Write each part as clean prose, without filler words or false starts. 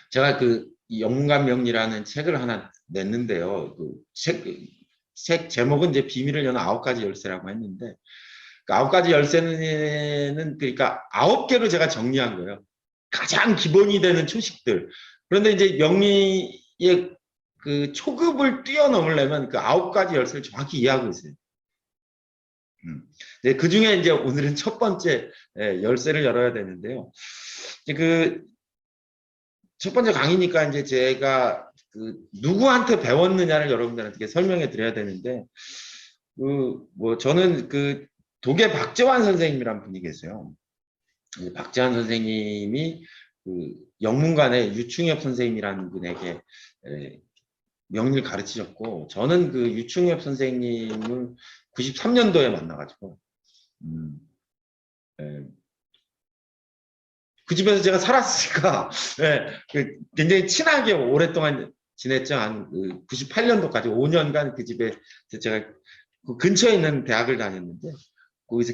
제가 이 영문관 명리라는 책을 하나 냈는데요. 책 제목은 이제 비밀을 여는 9가지 열쇠라고 했는데, 그 9가지 열쇠는 그러니까 9개로 제가 정리한 거예요. 가장 기본이 되는 초식들. 그런데 이제 명리의 그 초급을 뛰어넘으려면 그 9가지 열쇠를 정확히 이해하고 있어요. 그 중에 이제 오늘은 첫 번째 열쇠를 열어야 되는데요. 그 첫 번째 강의니까 이제 제가 누구한테 배웠느냐를 여러분들한테 설명해 드려야 되는데, 저는 독일 박재환 선생님이란 분이 계세요. 박재환 선생님이 영문관의 유충엽 선생님이라는 분에게 명리를 가르치셨고, 저는 유충엽 선생님을 93년도에 만나가지고, 그 집에서 제가 살았으니까 굉장히 친하게 오랫동안 지냈죠. 한 98년도까지 5년간 그 집에 제가 그 근처에 있는 대학을 다녔는데, 거기서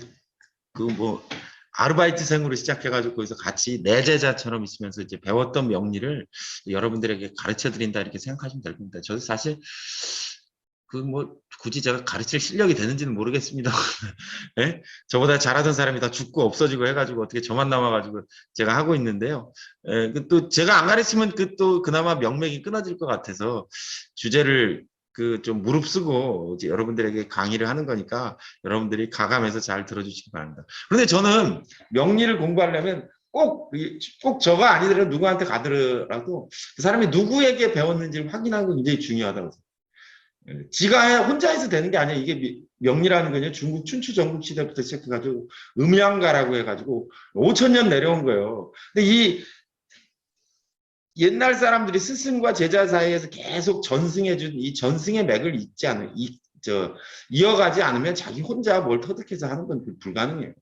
아르바이트생으로 시작해가지고 거기서 같이 내제자처럼 있으면서 이제 배웠던 명리를 여러분들에게 가르쳐 드린다 이렇게 생각하시면 될 겁니다. 저도 사실 굳이 제가 가르칠 실력이 되는지는 모르겠습니다. 예? 저보다 잘하던 사람이 다 죽고 없어지고 해가지고 어떻게 저만 남아가지고 제가 하고 있는데요. 또 제가 안 가르치면 그나마 명맥이 끊어질 것 같아서 주제를 좀 무릅쓰고 이제 여러분들에게 강의를 하는 거니까 여러분들이 가감해서 잘 들어주시기 바랍니다. 그런데 저는 명리를 공부하려면 꼭 저가 아니더라도 누구한테 가더라도 그 사람이 누구에게 배웠는지를 확인하는 게 굉장히 중요하다고 생각합니다. 지가 혼자 해서 되는 게 아니에요. 이게 명리라는 거는 중국 춘추 전국 시대부터 시작해가지고 음양가라고 해가지고 5,000년 내려온 거예요. 근데 이 옛날 사람들이 스승과 제자 사이에서 계속 전승해준 이 전승의 맥을 이어가지 않으면 자기 혼자 뭘 터득해서 하는 건 불가능해요.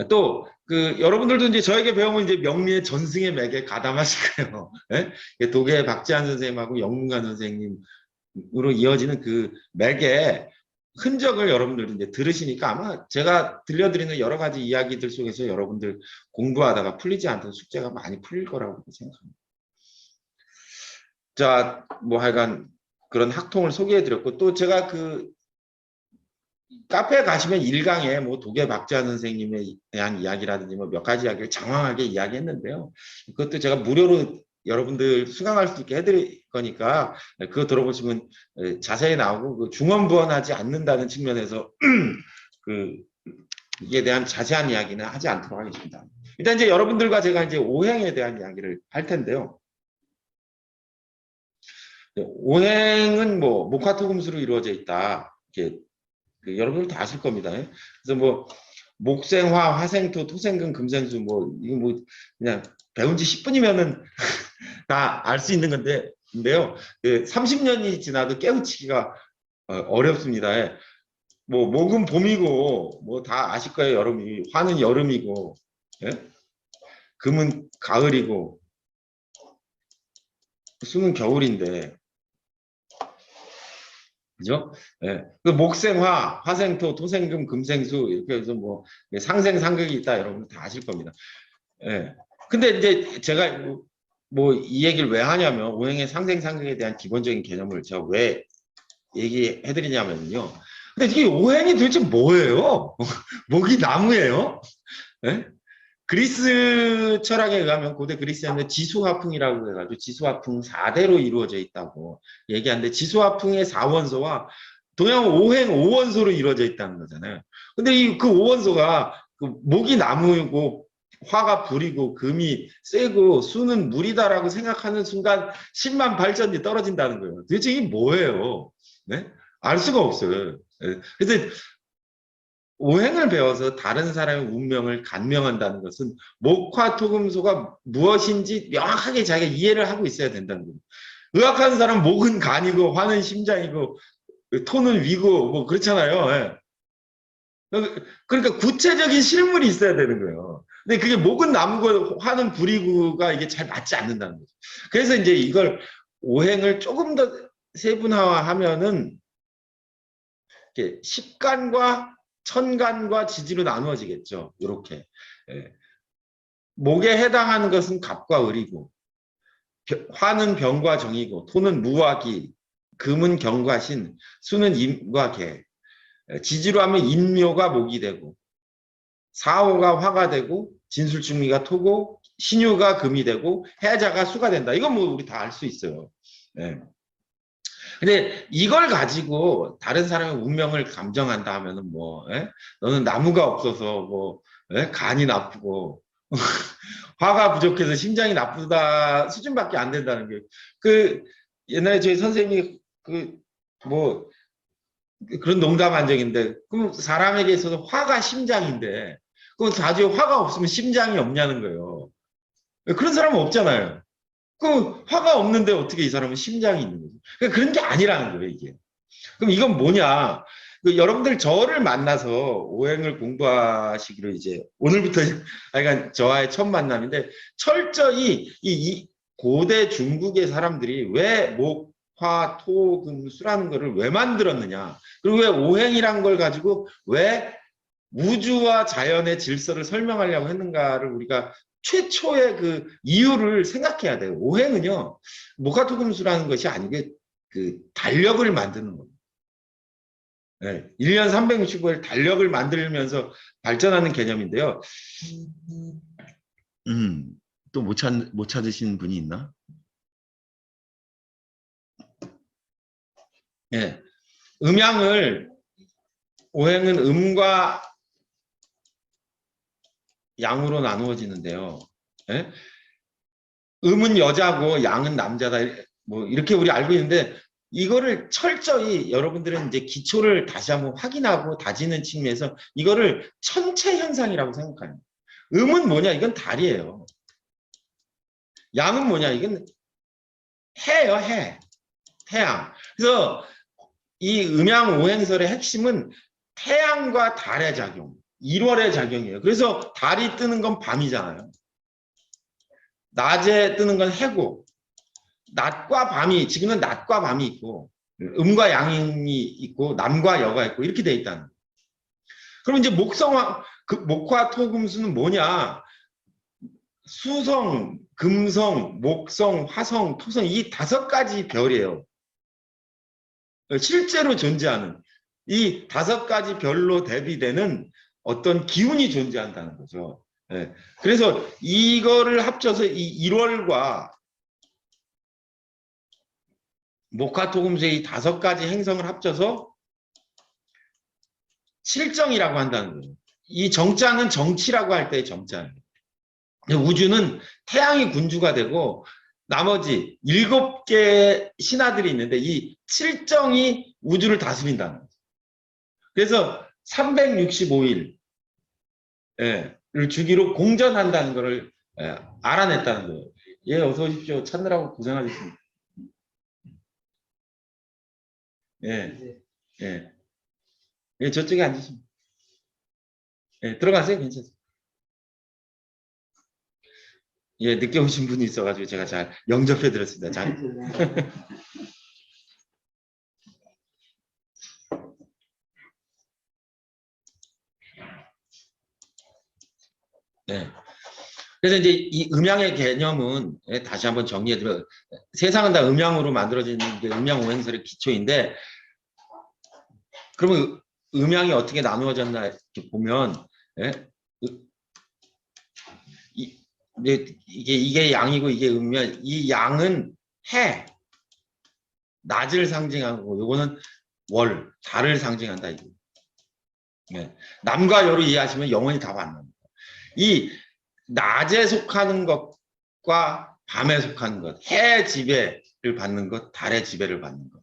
또 여러분들도 이제 저에게 배우면 이제 명리의 전승의 맥에 가담하실 거예요. 예? 독일 박재환 선생님하고 영문관 선생님으로 이어지는 그 맥의 흔적을 여러분들도 이제 들으시니까 아마 제가 들려드리는 여러 가지 이야기들 속에서 여러분들 공부하다가 풀리지 않던 숙제가 많이 풀릴 거라고 생각합니다. 자, 하여간 그런 학통을 소개해드렸고, 또 제가 카페에 가시면 1강에 독일 박재환 선생님에 대한 이야기라든지 몇 가지 이야기를 장황하게 이야기했는데요. 그것도 제가 무료로 여러분들 수강할 수 있게 해드릴 거니까 그거 들어보시면 자세히 나오고 중언부언하지 않는다는 측면에서 이에 대한 자세한 이야기는 하지 않도록 하겠습니다. 일단 이제 여러분들과 제가 이제 오행에 대한 이야기를 할 텐데요. 오행은 목화토금수로 이루어져 있다. 이렇게 여러분들 다 아실 겁니다. 그래서 목생화, 화생토, 토생금, 금생수 이거 그냥 배운 지 10분이면은 다 알 수 있는 건데요. 30년이 지나도 깨우치기가 어렵습니다. 목은 봄이고 다 아실 거예요. 여름이 화는 여름이고, 금은 가을이고, 수는 겨울인데, 그죠? 예. 목생화, 화생토, 토생금, 금생수 이렇게 해서 상생상극이 있다 여러분 다 아실 겁니다. 예. 근데 이제 제가 이 얘기를 왜 하냐면 오행의 상생상극에 대한 기본적인 개념을 제가 왜 얘기해드리냐면요. 근데 이게 오행이 도대체 뭐예요? 목이 나무예요? 예? 그리스 철학에 의하면 고대 그리스에는 지수화풍이라고 해가지고 지수화풍 4대로 이루어져 있다고 얘기하는데 지수화풍의 4원소와 동양 오행 5원소로 이루어져 있다는 거잖아요. 근데 그 5원소가 목이 나무이고 화가 불이고 금이 쇠고 수는 물이다라고 생각하는 순간 10만 발전이 떨어진다는 거예요. 도대체 이게 뭐예요? 네? 알 수가 없어요. 그래서 오행을 배워서 다른 사람의 운명을 간명한다는 것은 목화토금소가 무엇인지 명확하게 자기가 이해를 하고 있어야 된다는 거예요. 의학하는 사람은 목은 간이고 화는 심장이고 토는 위고 그렇잖아요. 예. 그러니까 구체적인 실물이 있어야 되는 거예요. 근데 그게 목은 나무고 화는 불이고가 이게 잘 맞지 않는다는 거죠. 그래서 이제 이걸 오행을 조금 더 세분화하면은 이렇게 십간과 천간과 지지로 나누어지겠죠. 이렇게. 예. 목에 해당하는 것은 갑과 을이고, 화는 병과 정이고, 토는 무와 기, 금은 경과 신, 수는 임과 개. 지지로 하면 인묘가 목이 되고, 사오가 화가 되고, 진술중미가 토고, 신유가 금이 되고, 해자가 수가 된다. 이건 뭐 우리 다 알 수 있어요. 네. 근데 이걸 가지고 다른 사람의 운명을 감정한다 하면은 뭐, 너는 나무가 없어서 뭐, 간이 나쁘고, 화가 부족해서 심장이 나쁘다 수준밖에 안 된다는 게, 그, 옛날에 저희 선생님이 뭐, 그런 농담한 적인데, 그럼 사람에게 있어서 화가 심장인데, 그럼 자주에 화가 없으면 심장이 없냐는 거예요. 그런 사람은 없잖아요. 그 화가 없는데 어떻게 이 사람은 심장이 있는 거지? 그러니까 그런 게 아니라는 거예요, 이게. 그럼 이건 뭐냐? 여러분들 저를 만나서 오행을 공부하시기로 이제 오늘부터 그러니까 저와의 첫 만남인데 철저히 이 고대 중국의 사람들이 왜 목, 화, 토, 금, 수라는 거를 왜 만들었느냐? 그리고 왜 오행이란 걸 가지고 왜 우주와 자연의 질서를 설명하려고 했는가를 우리가 최초의 그 이유를 생각해야 돼요. 오행은요, 목화토금수라는 것이 아니고 그 달력을 만드는 겁니다. 네, 1년 365일 달력을 만들면서 발전하는 개념인데요. 또 못 찾으시는 분이 있나? 네, 오행은 음과 양으로 나누어지는데요. 네? 음은 여자고 양은 남자다. 뭐 이렇게 우리 알고 있는데 이거를 철저히 여러분들은 이제 기초를 다시 한번 확인하고 다지는 측면에서 이거를 천체 현상이라고 생각합니다. 음은 뭐냐? 이건 달이에요. 양은 뭐냐? 이건 해예요, 해. 태양. 그래서 이 음양 오행설의 핵심은 태양과 달의 작용, 1월의 작용이에요. 그래서 달이 뜨는 건 밤이잖아요. 낮에 뜨는 건 해고, 낮과 밤이, 지금은 낮과 밤이 있고, 음과 양이 있고, 남과 여가 있고, 이렇게 돼 있다는. 그럼 이제 목화 토금수는 뭐냐? 수성, 금성, 목성, 화성, 토성, 이 5가지 별이에요. 실제로 존재하는 이 5가지 별로 대비되는 어떤 기운이 존재한다는 거죠. 네. 그래서 이거를 합쳐서 이 1월과 목화토금수의 이 5가지 행성을 합쳐서 칠정이라고 한다는 거예요. 이 정자는 정치라고 할 때의 정자예요. 우주는 태양이 군주가 되고 나머지 7개의 신하들이 있는데 이 칠정이 우주를 다스린다는 거죠. 그래서 365일을 주기로 공전한다는 것을 알아냈다는 거예요. 예, 어서 오십시오. 찾느라고 고생하셨습니다. 예, 예. 예, 저쪽에 앉으시면. 예, 들어가세요. 괜찮습니다. 예, 늦게 오신 분이 있어가지고 제가 잘 영접해 드렸습니다. 잘. 네. 그래서 이제 이 음양의 개념은 다시 한번 정리해드려. 세상은 다 음양으로 만들어지는 게 음양 오행설의 기초인데, 그러면 음양이 어떻게 나누어졌나 이렇게 보면, 이게 양이고 이게 음양. 이 양은 해, 낮을 상징하고, 요거는 월, 달을 상징한다. 이거. 네. 남과 여를 이해하시면 영원히 답 안 납니다. 이 낮에 속하는 것과 밤에 속하는 것, 해 지배를 받는 것, 달의 지배를 받는 것.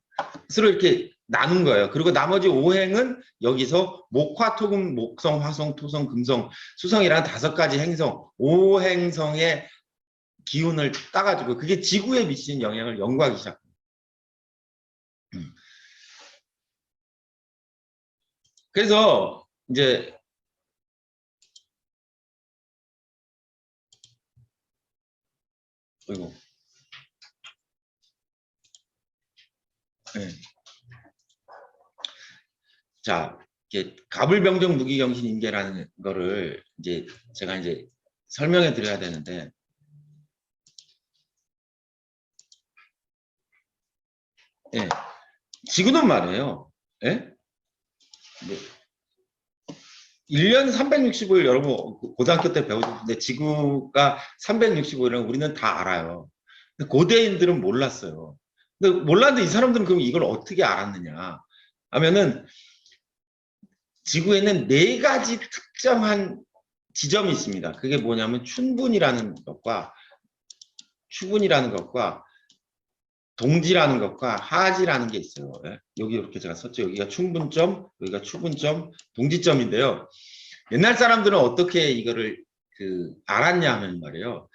서로 이렇게 나눈 거예요. 그리고 나머지 오행은 여기서 목화토금, 목성, 화성, 토성, 금성, 수성이라는 5가지 행성, 오행성의 기운을 따가지고 그게 지구에 미치는 영향을 연구하기 시작합니다. 그래서 이제 어이구. 네. 자, 이게 가불병정 무기경신 인계라는 거를 이제 제가 이제 설명해 드려야 되는데, 예, 지구는 말이에요. 예? 1년 365일 여러분 고등학교 때 배우셨는데 지구가 365일은 우리는 다 알아요. 근데 고대인들은 몰랐어요. 근데 몰랐는데 이 사람들은 그럼 이걸 어떻게 알았느냐 하면은 지구에는 네 가지 특정한 지점이 있습니다. 그게 뭐냐면 추분이라는 것과 동지라는 것과 하지라는 게 있어요. 예? 여기 이렇게 제가 썼죠. 여기가 충분점, 여기가 추분점, 동지점인데요. 옛날 사람들은 어떻게 이거를 알았냐 하면 말이에요.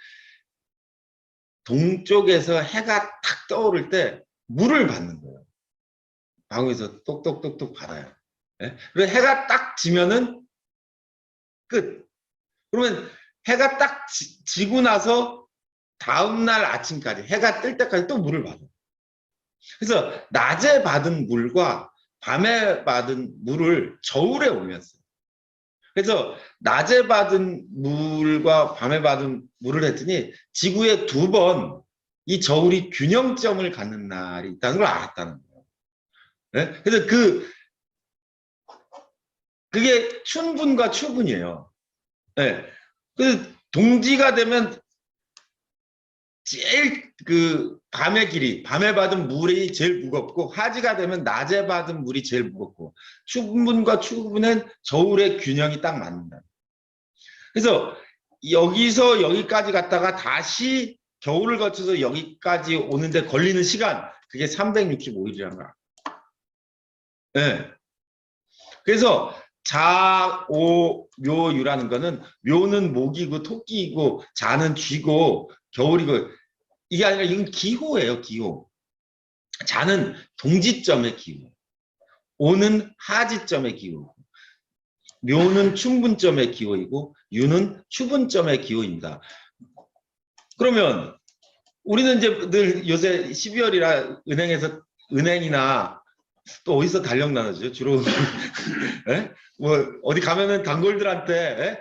동쪽에서 해가 탁 떠오를 때 물을 받는 거예요. 방에서 똑똑똑똑 받아요. 예? 그리고 해가 딱 지면은 끝. 그러면 해가 딱 지고 나서 다음날 아침까지 해가 뜰 때까지 또 물을 받아요. 그래서 낮에 받은 물과 밤에 받은 물을 저울에 올렸어요. 그래서 낮에 받은 물과 밤에 받은 물을 했더니 지구에 2번 이 저울이 균형점을 갖는 날이 있다는 걸 알았다는 거예요. 네? 그래서 그게 춘분과 추분이에요. 네. 그래서 동지가 되면 제일 밤에 받은 물이 제일 무겁고 하지가 되면 낮에 받은 물이 제일 무겁고 추분과 추분은 저울의 균형이 딱 맞는다. 그래서 여기서 여기까지 갔다가 다시 겨울을 거쳐서 여기까지 오는데 걸리는 시간 그게 365일이란 거야. 네. 그래서 자, 오, 묘, 유라는 거는 묘는 목이고 토끼이고 자는 쥐고 겨울이고 이게 아니라 이건 기호예요. 기호. 자는 동지점의 기호. 오는 하지점의 기호. 묘는 충분점의 기호이고 유는 추분점의 기호입니다. 그러면 우리는 이제 늘 요새 12월이라 은행이나 또 어디서 달력 나누죠? 주로 예? 뭐 어디 가면은 단골들한테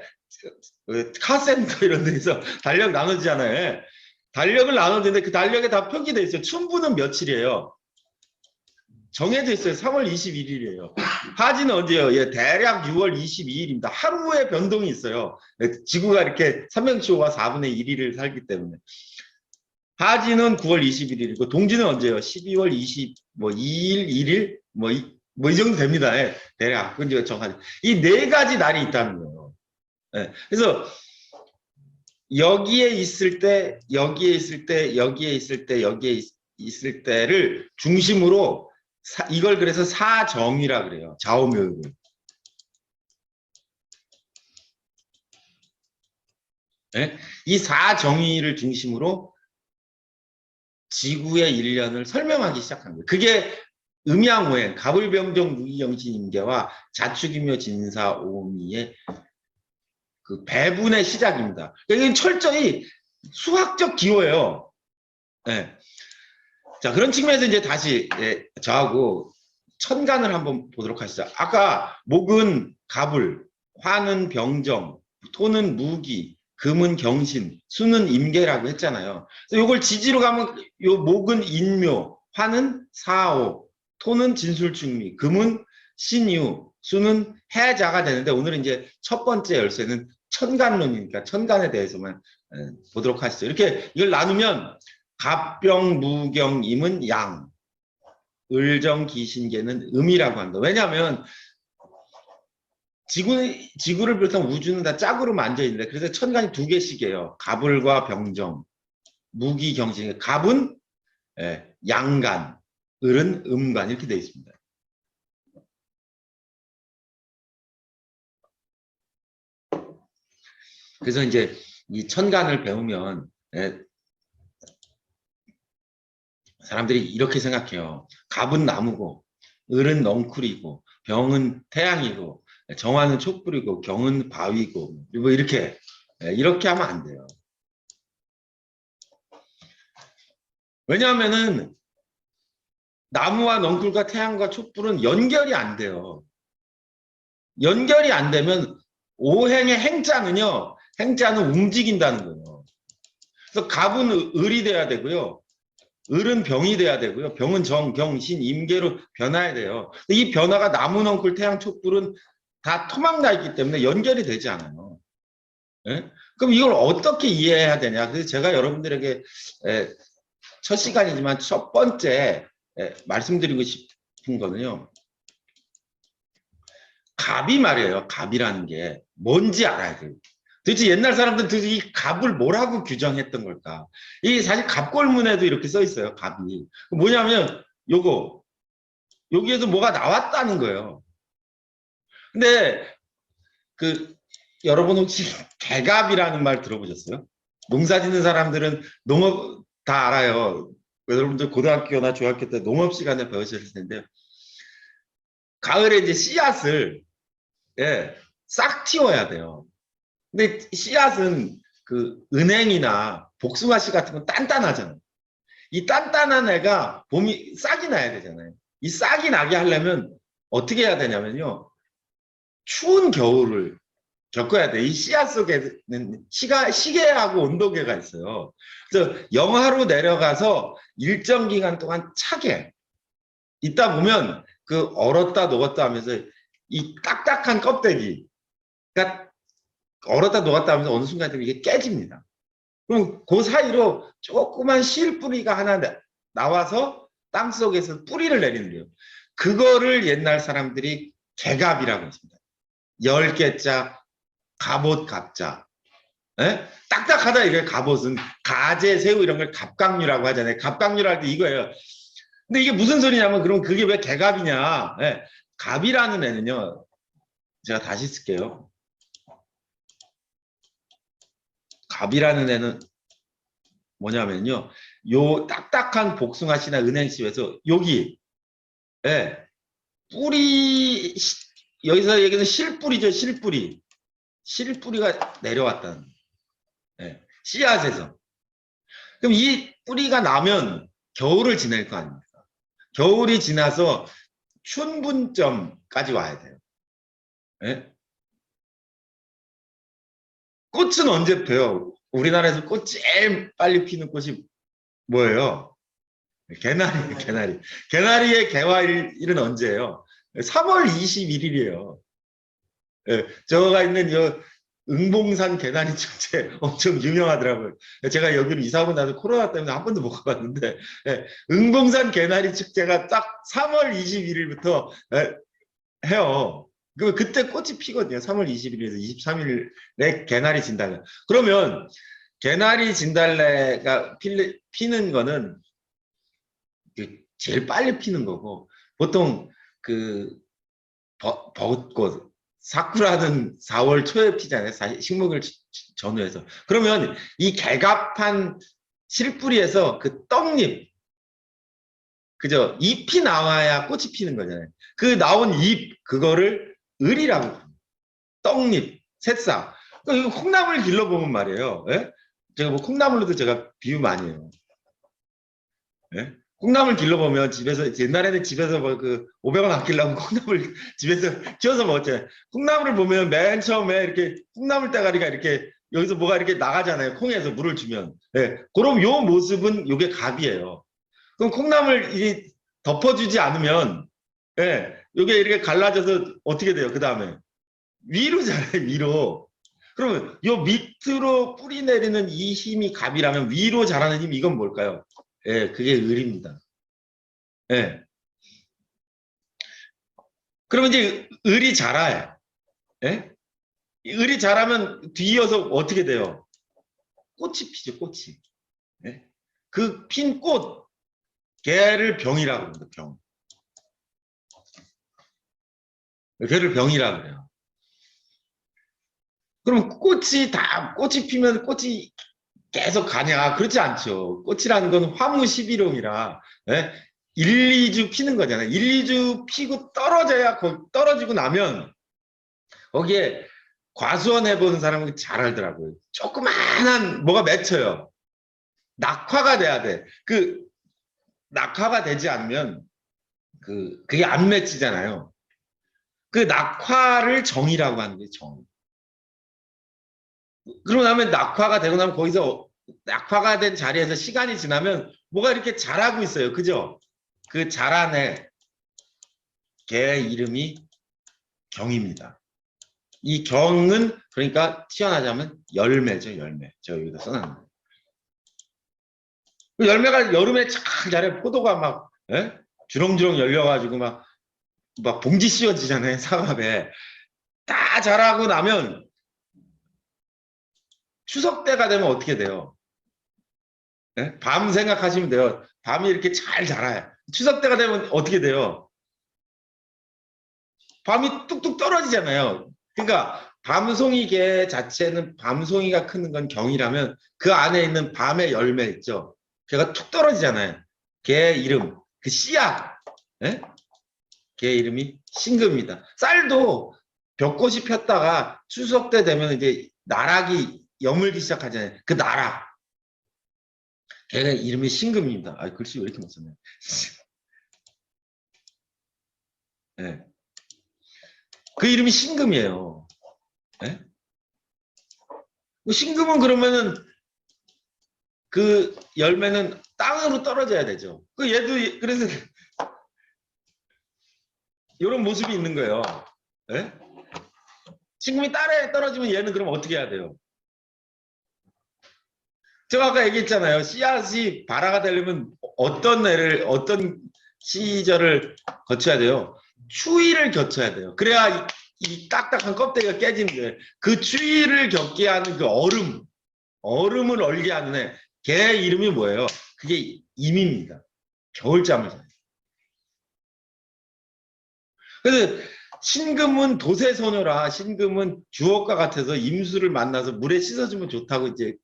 카센터 이런 데서 달력 나누잖아요. 예? 달력을 나누는데 그 달력에 다 표기돼 있어요. 춘분은 며칠이에요? 정해져 있어요. 3월 21일이에요. 하지는 언제예요? 예, 대략 6월 22일입니다. 하루에 변동이 있어요. 지구가 이렇게 365가 4분의 1일을 살기 때문에. 하지는 9월 21일이고 동지는 언제예요? 12월 2일, 1일, 이 정도 됩니다. 예, 대략. 그건 정하지. 이 네 가지 날이 있다는 거예요. 예, 그래서 여기에 있을 때, 여기에 있을 때, 여기에 있을 때, 여기에 있을 때를 중심으로 이걸 그래서 사정이라 그래요. 좌우묘를. 예? 이 사정의를 중심으로 지구의 일련을 설명하기 시작한 거예요. 그게 음양오행, 가불병정 무기경신임계와 자축인묘 진사오미의 그 배분의 시작입니다. 이건 철저히 수학적 기호예요. 네. 자, 그런 측면에서 이제 다시 저하고 천간을 한번 보도록 하시죠. 아까 목은 가불, 화는 병정, 토는 무기, 금은 경신, 수는 임계라고 했잖아요. 그래서 이걸 지지로 가면 요 목은 인묘, 화는 사오, 토는 진술충미, 금은 신유, 수는 해자가 되는데 오늘은 이제 첫 번째 열쇠는 천간론이니까 천간에 대해서만 보도록 하시죠. 이렇게 이걸 나누면 갑병, 무경, 임은 양, 을정, 기신계는 음이라고 한다. 왜냐하면 지구를 비롯한 우주는 다 짝으로 만져 있는데 그래서 천간이 2개씩이에요. 갑을과 병정, 무기, 경신. 갑은 양간, 을은 음간 이렇게 되어 있습니다. 그래서 이제 이 천간을 배우면 사람들이 이렇게 생각해요. 갑은 나무고, 을은 넝쿨이고, 병은 태양이고, 정화는 촛불이고, 경은 바위고, 뭐 이렇게 하면 안 돼요. 왜냐하면은 나무와 넝쿨과 태양과 촛불은 연결이 안 돼요. 연결이 안 되면 오행의 행자는요, 행자는 움직인다는 거예요. 그래서 갑은 을이 돼야 되고요. 을은 병이 돼야 되고요. 병은 정, 경, 신, 임계로 변화해야 돼요. 이 변화가 나무, 넝쿨, 태양, 촉불은 다 토막나 있기 때문에 연결이 되지 않아요. 예? 그럼 이걸 어떻게 이해해야 되냐? 그래서 제가 여러분들에게 첫 시간이지만 첫 번째 말씀드리고 싶은 거는요. 갑이 말이에요. 갑이라는 게 뭔지 알아야 돼요. 도대체 옛날 사람들은 도대체 이 갑을 뭐라고 규정했던 걸까? 이 사실 갑골문에도 이렇게 써 있어요. 갑이. 뭐냐면 요거 여기에서 뭐가 나왔다는 거예요. 근데 그 여러분 혹시 개갑이라는 말 들어보셨어요? 농사 짓는 사람들은 농업 다 알아요. 여러분들 고등학교나 중학교 때 농업 시간에 배우셨을 텐데 가을에 이제 씨앗을 싹 틔워야 돼요. 근데 씨앗은 그 은행이나 복숭아 씨 같은 건 단단하잖아요. 이 단단한 애가 봄이 싹이 나야 되잖아요. 이 싹이 나게 하려면 어떻게 해야 되냐면요. 추운 겨울을 겪어야 돼. 이 씨앗 속에는 시계하고 온도계가 있어요. 그래서 영하로 내려가서 일정 기간 동안 차게 있다 보면 그 얼었다 녹았다 하면서 이 딱딱한 껍데기가 얼었다 녹았다 하면서 어느 순간 되면 이게 깨집니다. 그럼 그 사이로 조그만 실뿌리가 하나 나와서 땅속에서 뿌리를 내리는 거예요. 그거를 옛날 사람들이 개갑이라고 했습니다. 10개자 갑옷 갑자. 에? 딱딱하다 이게 갑옷은 가재, 새우 이런 걸 갑각류라고 하잖아요. 갑각류를 할 때 이거예요. 근데 이게 무슨 소리냐면 그럼 그게 왜 개갑이냐. 예. 갑이라는 애는요. 제가 다시 쓸게요. 갑이라는 애는 뭐냐면요. 요 딱딱한 복숭아씨나 은행씨에서 여기 뿌리 여기서 얘기는 실뿌리죠. 실뿌리. 실뿌리가 내려왔다는 씨앗에서. 그럼 이 뿌리가 나면 겨울을 지낼 거 아닙니까? 겨울이 지나서 춘분점까지 와야 돼요. 예? 꽃은 언제 펴요? 우리나라에서 꽃 제일 빨리 피는 꽃이 뭐예요? 개나리, 개나리. 개나리의 개화일은 언제예요? 3월 21일이에요. 예, 저가 있는 응봉산 개나리 축제 엄청 유명하더라고요. 제가 여기로 이사 오고 나서 코로나 때문에 한 번도 못 가봤는데 응봉산 개나리 축제가 딱 3월 21일부터 해요. 그때 꽃이 피거든요. 3월 20일에서 23일에 개나리 진달래. 그러면 개나리 진달래가 피는 거는 제일 빨리 피는 거고 보통 그 벚꽃 사쿠라는 4월 초에 피잖아요. 식목을 전후해서. 그러면 이 개갑한 실뿌리에서 그 떡잎, 그죠? 잎이 나와야 꽃이 피는 거잖아요. 그 나온 잎, 그거를 을이라고 합니다. 떡잎, 새싹. 이거 콩나물 길러보면 말이에요. 예? 제가 뭐 콩나물로도 제가 비유 많이 해요. 예? 콩나물 길러보면 집에서 옛날에는 집에서 뭐 그 500원 아끼려고 콩나물 집에서 키워서 먹었잖아요. 콩나물을 보면 맨 처음에 이렇게 콩나물 대가리가 이렇게 여기서 뭐가 이렇게 나가잖아요. 콩에서 물을 주면. 예. 그럼 요 모습은 요게 갑이에요. 그럼 콩나물 이 덮어주지 않으면 예. 요게 이렇게 갈라져서 어떻게 돼요? 그 다음에 위로 자라요. 위로. 그러면 요 밑으로 뿌리 내리는 이 힘이 갑이라면 위로 자라는 힘 이건 뭘까요? 예, 그게 을입니다. 예. 그러면 이제 을이 자라요. 예? 을이 자라면 뒤이어서 어떻게 돼요? 꽃이 피죠, 꽃이. 예? 그 핀 꽃, 걔를 병이라고 합니다, 병. 걔를 병이라고 그래요. 그럼 꽃이 피면 꽃이 계속 가냐? 그렇지 않죠. 꽃이라는 건 화무십일홍이라, 예? 1, 2주 피는 거잖아요. 1, 2주 피고 떨어지고 나면 거기에 과수원 해보는 사람은 잘 알더라고요. 조그만한 뭐가 맺혀요. 낙화가 돼야 돼. 그 낙화가 되지 않으면 그게 안 맺히잖아요. 그 낙화를 정이라고 하는 게 정. 그러고 나면 낙화가 되고 나면 거기서 낙화가 된 자리에서 시간이 지나면 뭐가 이렇게 자라고 있어요. 그죠? 그 자란 개 이름이 경입니다. 이 경은 그러니까 튀어나자면 열매죠. 열매. 저 여기다 써놨는데. 그 열매가 여름에 쫙 자라요. 포도가 막 예? 주렁주렁 열려가지고 막 봉지 씌워지잖아요. 사과배. 다 자라고 나면 추석 때가 되면 어떻게 돼요? 예? 밤 생각하시면 돼요. 밤이 이렇게 잘 자라요. 추석 때가 되면 어떻게 돼요? 밤이 뚝뚝 떨어지잖아요. 그러니까 밤송이 개 자체는 밤송이가 크는 건 경이라면 그 안에 있는 밤의 열매 있죠. 걔가 툭 떨어지잖아요. 걔 이름, 그 씨앗. 예? 걔 이름이 신금입니다. 쌀도 벽꽃이 폈다가 추석 때 되면 이제 나락이 여물기 시작하잖아요. 그 나락. 걔가 이름이 신금입니다. 아, 글씨 왜 이렇게 못 썼네. 예. 그 이름이 신금이에요. 예? 신금은 그러면은 그 열매는 땅으로 떨어져야 되죠. 그 얘도 그래서 이런 모습이 있는 거예요. 예? 신금이 땅에 떨어지면 얘는 그럼 어떻게 해야 돼요? 제가 아까 얘기했잖아요. 씨앗이 발화가 되려면 어떤 시절을 거쳐야 돼요? 추위를 거쳐야 돼요. 그래야 이 딱딱한 껍데기가 깨지는 거예요. 그 추위를 겪게 하는 그 얼음을 얼게 하는 애, 걔 이름이 뭐예요? 그게 임입니다. 겨울잠을 자요. 그래서 신금은 도세소녀라 신금은 주옥과 같아서 임수를 만나서 물에 씻어주면 좋다고 이제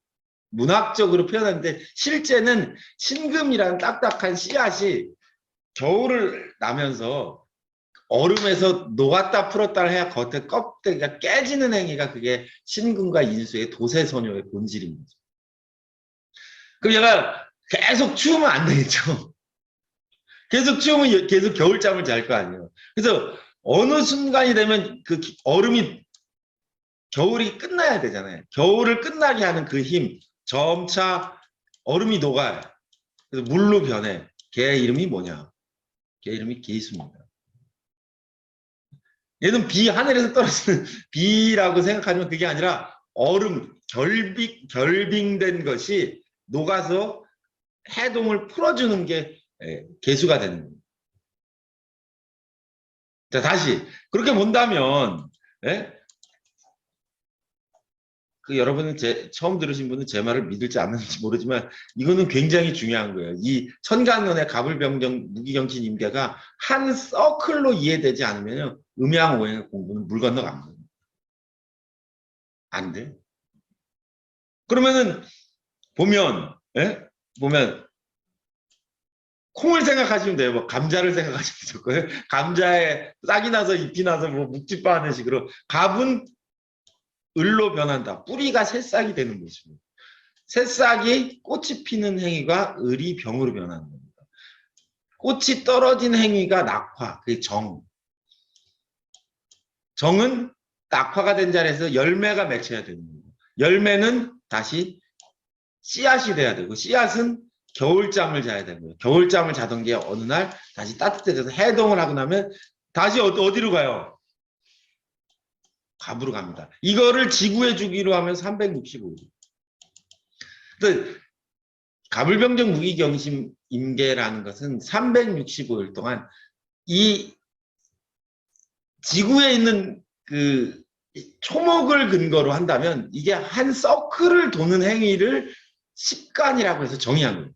문학적으로 표현하는데 실제는 신금이라는 딱딱한 씨앗이 겨울을 나면서 얼음에서 녹았다 풀었다 해야 겉에 껍데기가 깨지는 행위가 그게 신금과 인수의 도세소녀의 본질입니다. 그럼 얘가 계속 추우면 안 되겠죠. 계속 추우면 계속 겨울잠을 잘 거 아니에요. 그래서 어느 순간이 되면 그 얼음이 겨울이 끝나야 되잖아요. 겨울을 끝나게 하는 그 힘, 점차 얼음이 녹아요. 그래서 물로 변해. 걔 이름이 뭐냐? 걔 이름이 기수입니다. 얘는 비 하늘에서 떨어지는 비라고 생각하면 그게 아니라 얼음 결빙된 것이 녹아서 해동을 풀어주는 게 개수가 되는 겁니다. 자, 다시 그렇게 본다면 예? 그 여러분은 처음 들으신 분은 제 말을 믿을지 안 믿을지 모르지만 이거는 굉장히 중요한 거예요. 이 천간론의 가불병정 무기경신 임계가 한 서클로 이해되지 않으면 음양오행의 공부는 물 건너가 안 돼요. 안 돼. 그러면은 보면 콩을 생각하시면 돼요. 뭐 감자를 생각하시면 좋고요. 감자에 싹이 나서 잎이 나서 뭐 묵집바 하는 식으로 갑은 을로 변한다. 뿌리가 새싹이 되는 모습입니다. 새싹이 꽃이 피는 행위가 을이 병으로 변하는 겁니다. 꽃이 떨어진 행위가 낙화, 그게 정. 정은 낙화가 된 자리에서 열매가 맺혀야 되는 거예요. 열매는 다시 씨앗이 돼야 되고 씨앗은 겨울잠을 자야 되고요. 겨울잠을 자던 게 어느 날 다시 따뜻해져서 해동을 하고 나면 다시 어디로 가요? 갑으로 갑니다. 이거를 지구의 주기로 하면 365일. 가불병정 무기경심 임계라는 것은 365일 동안 이 지구에 있는 그 초목을 근거로 한다면 이게 한 서클을 도는 행위를 십간이라고 해서 정의한 거예요.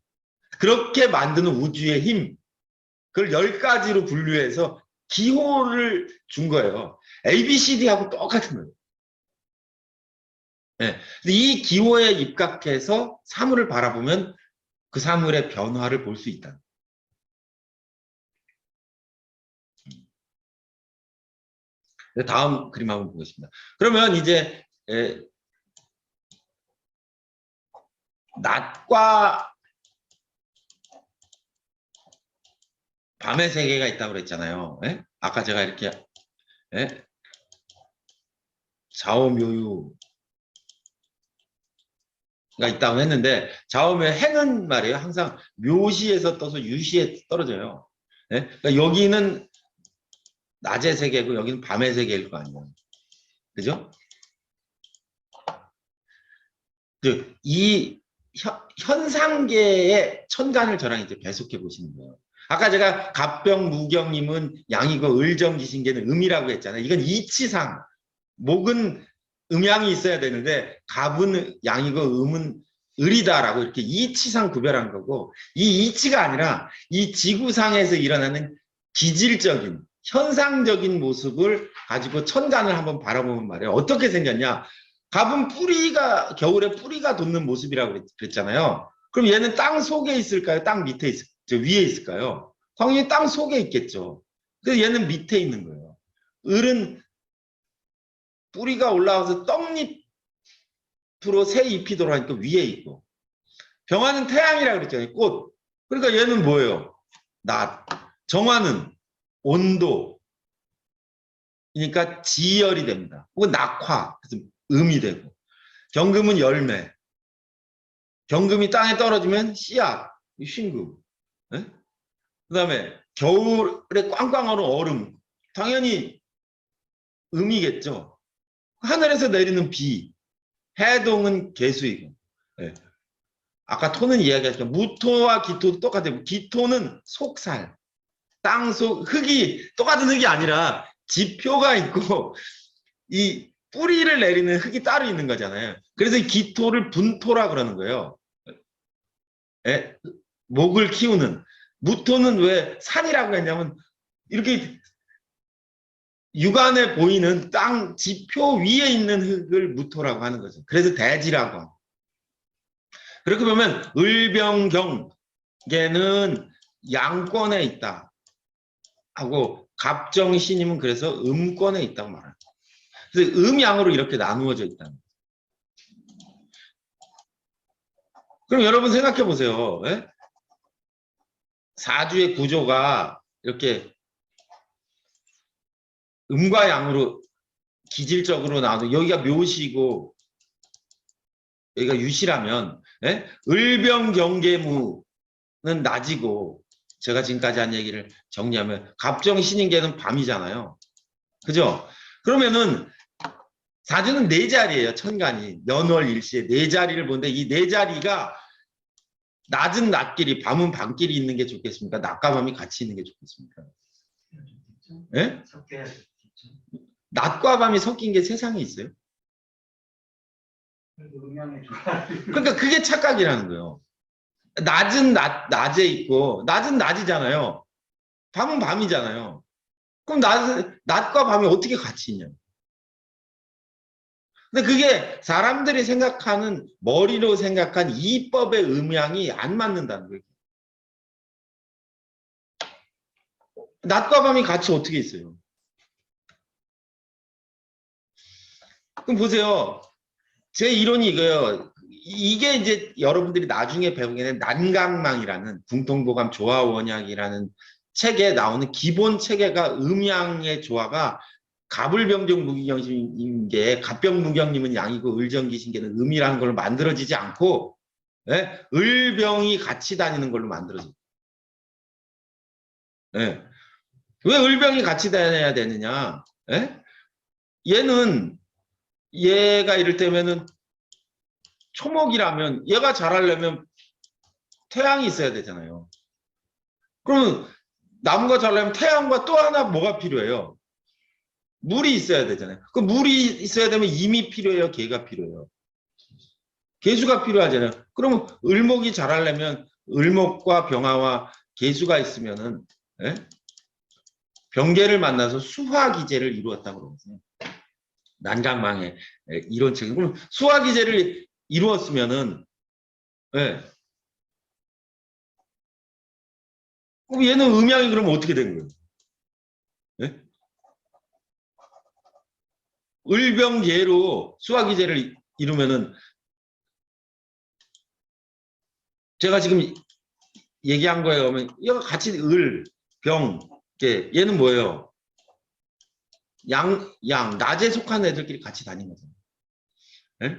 그렇게 만드는 우주의 힘, 그걸 10가지로 분류해서 기호를 준 거예요. ABCD하고 똑같은 거예요. 네. 이 기호에 입각해서 사물을 바라보면 그 사물의 변화를 볼 수 있다. 다음 그림 한번 보겠습니다. 그러면 이제 낮과 밤의 세계가 있다고 그랬잖아요. 예? 아까 제가 이렇게 예? 좌우묘유 있다고 했는데 좌우명 해는 말이에요. 항상 묘시에서 떠서 유시에 떨어져요. 네? 그러니까 여기는 낮의 세계고 여기는 밤의 세계일 거 아니에요. 그죠? 이 현상계의 천간을 저랑 이제 배속해 보시는 거예요. 아까 제가 갑병, 무경님은 양이고 을정기신계는 음이라고 했잖아요. 이건 이치상 목은 음양이 있어야 되는데 갑은 양이고 음은 을이다라고 이렇게 이치상 구별한 거고 이 이치가 아니라 이 지구상에서 일어나는 기질적인 현상적인 모습을 가지고 천간을 한번 바라보면 말이에요. 어떻게 생겼냐? 갑은 뿌리가 겨울에 뿌리가 돋는 모습이라고 그랬잖아요. 그럼 얘는 땅 속에 있을까요? 땅 밑에 위에 있을까요? 당연히 땅 속에 있겠죠. 그래서 얘는 밑에 있는 거예요. 을은 뿌리가 올라와서 떡잎으로 새 잎이 돌아가니까 위에 있고 병화는 태양이라고 그랬잖아요. 꽃. 그러니까 얘는 뭐예요? 낮. 정화는 온도. 그러니까 지열이 됩니다. 혹은 낙화. 그래서 음이 되고. 경금은 열매. 경금이 땅에 떨어지면 씨앗. 쉰금. 네? 그 다음에 겨울에 꽝꽝 얼은 얼음. 당연히 음이겠죠. 하늘에서 내리는 비. 해동은 개수이고. 네. 아까 토는 이야기했지만 무토와 기토도 똑같아요. 기토는 속살. 땅속 흙이 똑같은 흙이 아니라 지표가 있고 이 뿌리를 내리는 흙이 따로 있는 거잖아요. 그래서 이 기토를 분토라 그러는 거예요. 에? 목을 키우는. 무토는 왜 산이라고 했냐면 이렇게 육안에 보이는 땅 지표 위에 있는 흙을 무토라고 하는 거죠. 그래서 대지라고 하고. 그렇게 보면 을병경계는 양권에 있다 하고 갑정신임은 그래서 음권에 있다고 말합니다. 그래서 음양으로 이렇게 나누어져 있다는 거예요. 그럼 여러분 생각해 보세요. 예? 사주의 구조가 이렇게 음과 양으로 기질적으로 나와도 여기가 묘시고 여기가 유시라면 예? 을병경계무는 낮이고 제가 지금까지 한 얘기를 정리하면 갑정신인계는 밤이잖아요. 그죠? 그러면은 사주는 네 자리예요. 천간이 연월일시에 네 자리를 보는데 이 네 자리가 낮은 낮길이 밤은 밤길이 있는 게 좋겠습니까? 낮과 밤이 같이 있는 게 좋겠습니까? 예? 낮과 밤이 섞인 게 세상에 있어요? 그러니까 그게 착각이라는 거예요. 낮은 낮에 있고 낮은 낮이잖아요. 밤은 밤이잖아요. 그럼 낮과 밤이 어떻게 같이 있냐? 근데 그게 사람들이 생각하는 머리로 생각한 이법의 음양이 안 맞는다는 거예요. 낮과 밤이 같이 어떻게 있어요? 그럼 보세요. 제 이론이 이거예요. 이게 이제 여러분들이 나중에 배우게 난강망이라는 궁통도감 조화원약이라는 책에 나오는 기본 체계가 음양의 조화가 갑을병정 무기경신계 갑병무경님은 양이고 을정기신계는 음이라는 걸로 만들어지지 않고 예? 을병이 같이 다니는 걸로 만들어져요. 예. 왜 을병이 같이 다녀야 되느냐? 예? 얘가 이를테면은 초목이라면 얘가 자라려면 태양이 있어야 되잖아요. 그러면 나무가 자라려면 태양과 또 하나 뭐가 필요해요? 물이 있어야 되잖아요. 그 물이 있어야 되면 임이 필요해요? 개가 필요해요? 개수가 필요하잖아요. 그러면 을목이 자라려면 을목과 병화와 개수가 있으면은 예? 병계를 만나서 수화기제를 이루었다고 그러거든요. 난강망의 이론책이. 그럼 수화기제를 이루었으면은 예. 그럼 얘는 음양이 그러면 어떻게 된 거예요? 예? 을병계로 수화기제를 이루면은 제가 지금 얘기한 거에 보면 얘가 같이 을, 병, 계 얘는 뭐예요? 낮에 속한 애들끼리 같이 다닌 거잖아요. 예?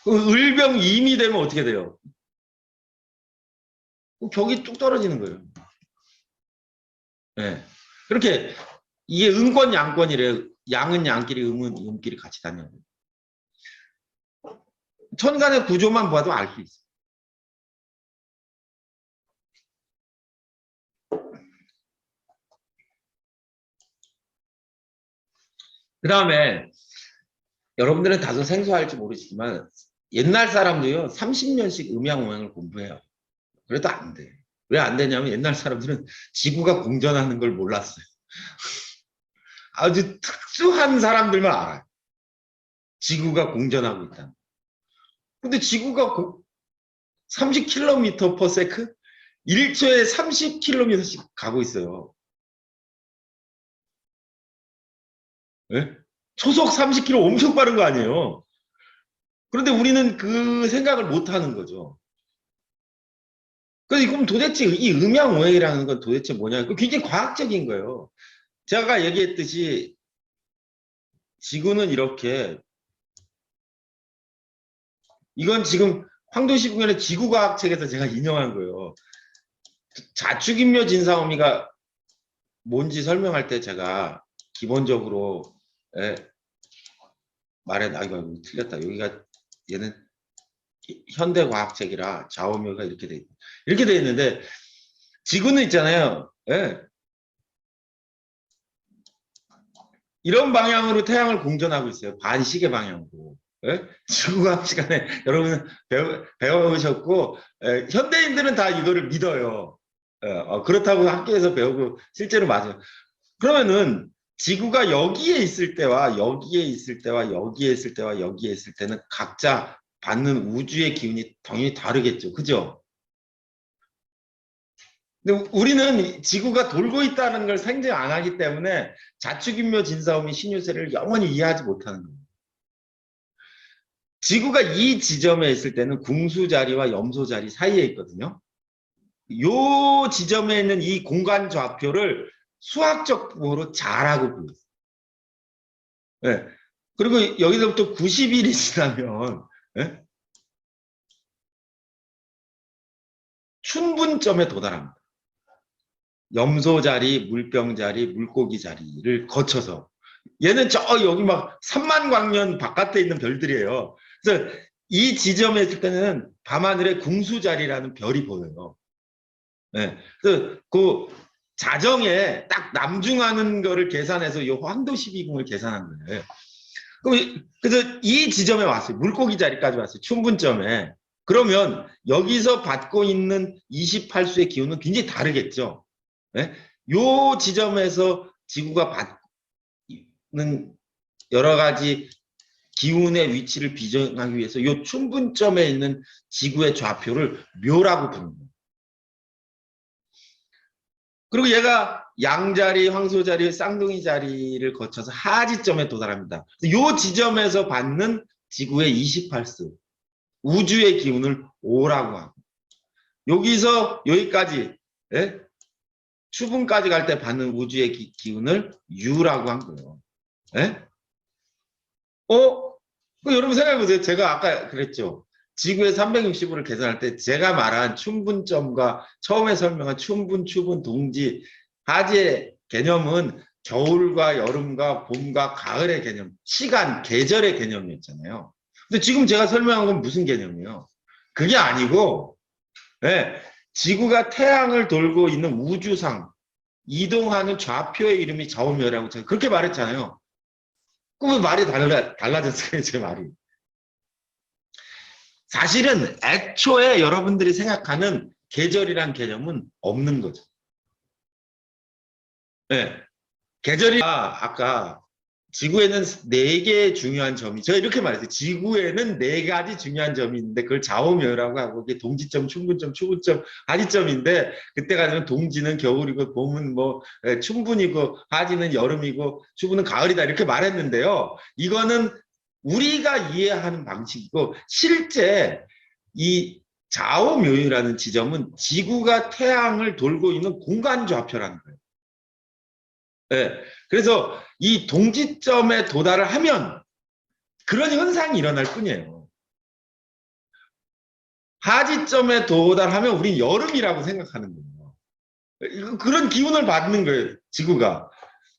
을병 임이 되면 어떻게 돼요? 격이 뚝 떨어지는 거예요. 네. 그렇게 이게 음권 양권이래요. 양은 양끼리 음은 음끼리 같이 다녀요. 천간의 구조만 봐도 알 수 있어요. 그 다음에 여러분들은 다소 생소할지 모르시지만 옛날 사람도요 30년씩 음양오행을 공부해요. 그래도 안 돼. 왜 안 되냐면 옛날 사람들은 지구가 공전하는 걸 몰랐어요. 아주 특수한 사람들만 알아요. 지구가 공전하고 있다. 근데 지구가 30km per second? 1초에 30km씩 가고 있어요. 네? 초속 30km 엄청 빠른 거 아니에요? 그런데 우리는 그 생각을 못 하는 거죠. 그래서 그럼 도대체 이 음양오행이라는 건 도대체 뭐냐? 굉장히 과학적인 거예요. 제가 얘기했듯이 지구는 이렇게 이건 지금 황도시공연의 지구과학책에서 제가 인용한 거예요. 자축인묘 진사오미가 뭔지 설명할 때 제가 기본적으로 이거 틀렸다. 여기가 얘는 현대과학책이라 좌우묘가 이렇게 돼 있는데 지구는 있잖아요. 예. 이런 방향으로 태양을 공전하고 있어요. 반시계 방향으로. 예? 지구과학 시간에 여러분 배우셨고 현대인들은 다 이거를 믿어요. 그렇다고 학교에서 배우고 실제로 맞아요. 그러면은 지구가 여기에 있을 때와 여기에 있을 때와 여기에 있을 때와 여기에 있을 때는 각자 받는 우주의 기운이 당연히 다르겠죠. 그죠? 근데 우리는 지구가 돌고 있다는 걸 생각 안 하기 때문에 자축인묘 진사오미 신유세를 영원히 이해하지 못하는 거예요. 지구가 이 지점에 있을 때는 궁수 자리와 염소 자리 사이에 있거든요. 요 지점에 있는 이 공간 좌표를 수학적으로 잘하고 보였어요. 네. 그리고 여기서부터 90일이 지나면 네? 춘분점에 도달합니다. 염소 자리, 물병 자리, 물고기 자리를 거쳐서 얘는 저 여기 막 3만 광년 바깥에 있는 별들이에요. 그래서 이 지점에 있을 때는 밤하늘에 궁수 자리라는 별이 보여요. 네. 그래서 그 자정에 딱 남중하는 거를 계산해서 이 황도 12궁을 계산한 거예요. 그래서 이 지점에 왔어요. 물고기 자리까지 왔어요. 춘분점에. 그러면 여기서 받고 있는 28수의 기운은 굉장히 다르겠죠. 네? 요 지점에서 지구가 받는 여러 가지 기운의 위치를 비정하기 위해서 요 춘분점에 있는 지구의 좌표를 묘라고 부르는 거예요. 그리고 얘가 양자리, 황소자리, 쌍둥이 자리를 거쳐서 하지점에 도달합니다. 이 지점에서 받는 지구의 28수, 우주의 기운을 오라고 하고 여기서 여기까지 추분까지 갈 때 받는 우주의 기운을 유라고 한 거예요. 예? 여러분 생각해보세요. 제가 아까 그랬죠. 지구의 360을 계산할 때 제가 말한 춘분점과 처음에 설명한 춘분, 추분, 동지, 하지의 개념은 겨울과 여름과 봄과 가을의 개념, 시간, 계절의 개념이었잖아요. 근데 지금 제가 설명한 건 무슨 개념이에요? 그게 아니고 네, 지구가 태양을 돌고 있는 우주상 이동하는 좌표의 이름이 좌우묘라고 제가 그렇게 말했잖아요. 그러면 말이 달라졌어요, 제 말이. 사실은 애초에 여러분들이 생각하는 계절이란 개념은 없는 거죠. 네. 계절이 아까 지구에는 4개의 중요한 점이 제가 이렇게 말했어요. 지구에는 4가지 중요한 점이 있는데 그걸 좌우묘라고 하고 이게 동지점, 춘분점, 추분점, 하지점인데 그때가 되면 동지는 겨울이고 봄은 뭐 춘분이고 하지는 여름이고 추분은 가을이다 이렇게 말했는데요. 이거는 우리가 이해하는 방식이고 실제 이 좌우묘라는 지점은 지구가 태양을 돌고 있는 공간 좌표라는 거예요. 네. 그래서 이 동지점에 도달을 하면 그런 현상이 일어날 뿐이에요. 하지점에 도달하면 우린 여름이라고 생각하는 거예요. 그런 기운을 받는 거예요, 지구가.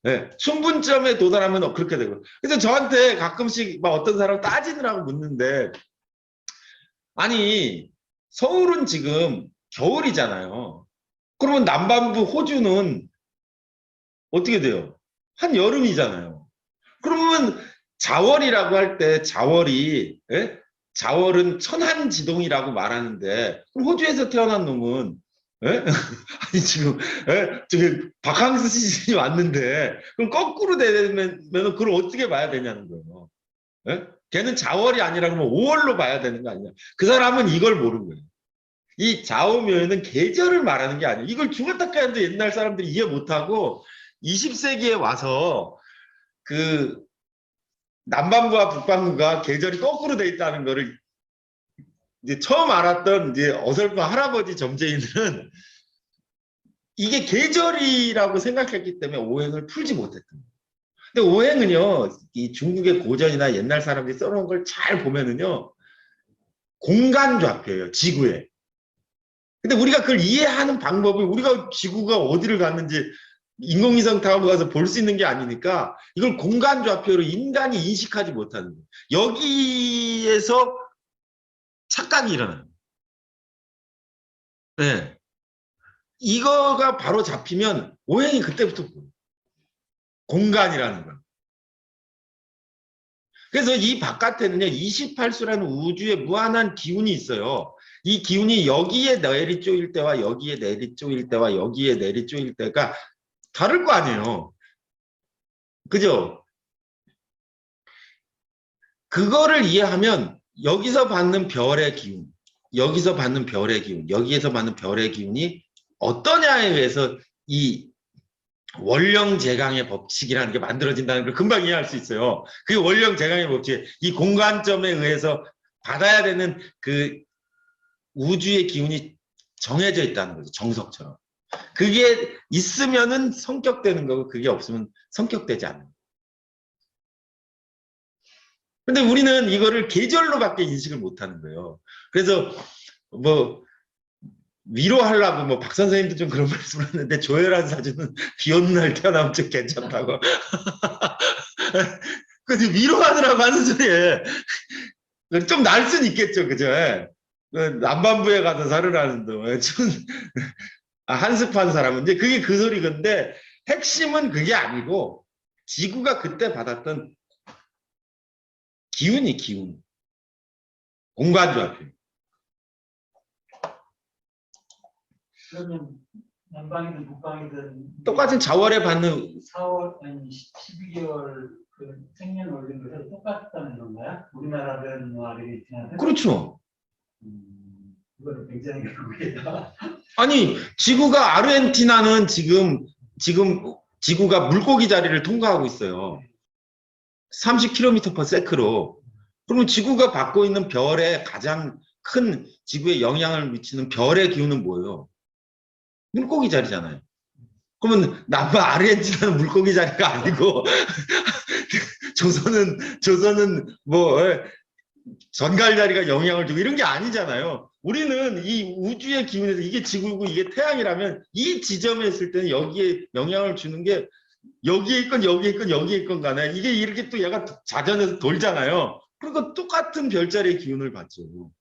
네, 충분점에 도달하면 그렇게 되고. 그래서 저한테 가끔씩 막 어떤 사람 따지느라고 묻는데, 아니, 서울은 지금 겨울이잖아요. 그러면 남반부 호주는 어떻게 돼요? 한여름이잖아요. 그러면 자월이라고 할 때 자월이, 예? 자월은 천한지동이라고 말하는데, 그럼 호주에서 태어난 놈은, 예? 아니, 지금, 예? 저기, 바캉스 시즌이 왔는데, 그럼 거꾸로 되면, 그걸 어떻게 봐야 되냐는 거예요. 예? 걔는 자월이 아니라 그러면 5월로 봐야 되는 거 아니냐. 그 사람은 이걸 모르는 거예요. 이 좌우명은 계절을 말하는 게 아니에요. 이걸 죽었다 깨도 옛날 사람들이 이해 못하고 20세기에 와서 그 남반구와 북반구가 계절이 거꾸로 돼 있다는 거를 이제 처음 알았던 이제 어설픈 할아버지 점쟁이들은 이게 계절이라고 생각했기 때문에 오행을 풀지 못했던 거예요. 근데 오행은요, 이 중국의 고전이나 옛날 사람들이 써놓은 걸 잘 보면은요, 공간 좌표예요, 지구에. 근데 우리가 그걸 이해하는 방법이 우리가 지구가 어디를 갔는지 인공위성 타고 가서 볼 수 있는 게 아니니까 이걸 공간 좌표로 인간이 인식하지 못하는 거예요. 여기에서 착각이 일어나요. 네. 이거가 바로 잡히면 오행이 그때부터 보여요. 공간이라는 거. 그래서 이 바깥에는요, 28수라는 우주의 무한한 기운이 있어요. 이 기운이 여기에 내리 쪼일 때와 여기에 내리 쪼일 때와 여기에 내리 쪼일 때가 다를 거 아니에요. 그죠? 그거를 이해하면 여기서 받는 별의 기운, 여기서 받는 별의 기운, 여기에서 받는 별의 기운이 어떠냐에 의해서 이 원령제강의 법칙이라는 게 만들어진다는 걸 금방 이해할 수 있어요. 그 원령제강의 법칙, 이 공간점에 의해서 받아야 되는 그 우주의 기운이 정해져 있다는 거죠. 정석처럼. 그게 있으면은 성격되는 거고 그게 없으면 성격되지 않는 거예요. 근데 우리는 이거를 계절로밖에 인식을 못하는 거예요. 그래서 뭐 위로하려고 뭐 박 선생님도 좀 그런 말씀을 했는데 조혜란 사주는 비 오는 날 태어나면 좀 괜찮다고. 근데 위로하느라고 하는 소리에 좀 날 수는 있겠죠, 그죠? 남반부에 가서 살으라는 둥. 한습한 사람은 이제 그게 그 소리 건데 핵심은 그게 아니고 지구가 그때 받았던 기운이 기운. 공간조합이에요. 그러면 남방이든 북방이든 똑같은 자월에 받는 4월 아니 12개월 그 생년월일 것을 똑같다는 건가요? 우리나라든 뭐 아르헨티나든 그렇죠. 이거는 굉장히 그거다. 아니 지구가 아르헨티나는 지금 지구가 물고기 자리를 통과하고 있어요. 30km/s로. 그러면 지구가 받고 있는 별의 가장 큰 지구에 영향을 미치는 별의 기운은 뭐예요? 물고기 자리잖아요. 그러면 남바 아르헨티나는 물고기 자리가 아니고 조선은 뭐 전갈 자리가 영향을 주고 이런 게 아니잖아요. 우리는 이 우주의 기운에서 이게 지구고 이게 태양이라면 이 지점에 있을 때는 여기에 영향을 주는 게 여기에 있건 여기에 있건 여기에 있건 간에 이게 이렇게 또 얘가 자전에서 돌잖아요. 그러니까 똑같은 별자리의 기운을 받죠.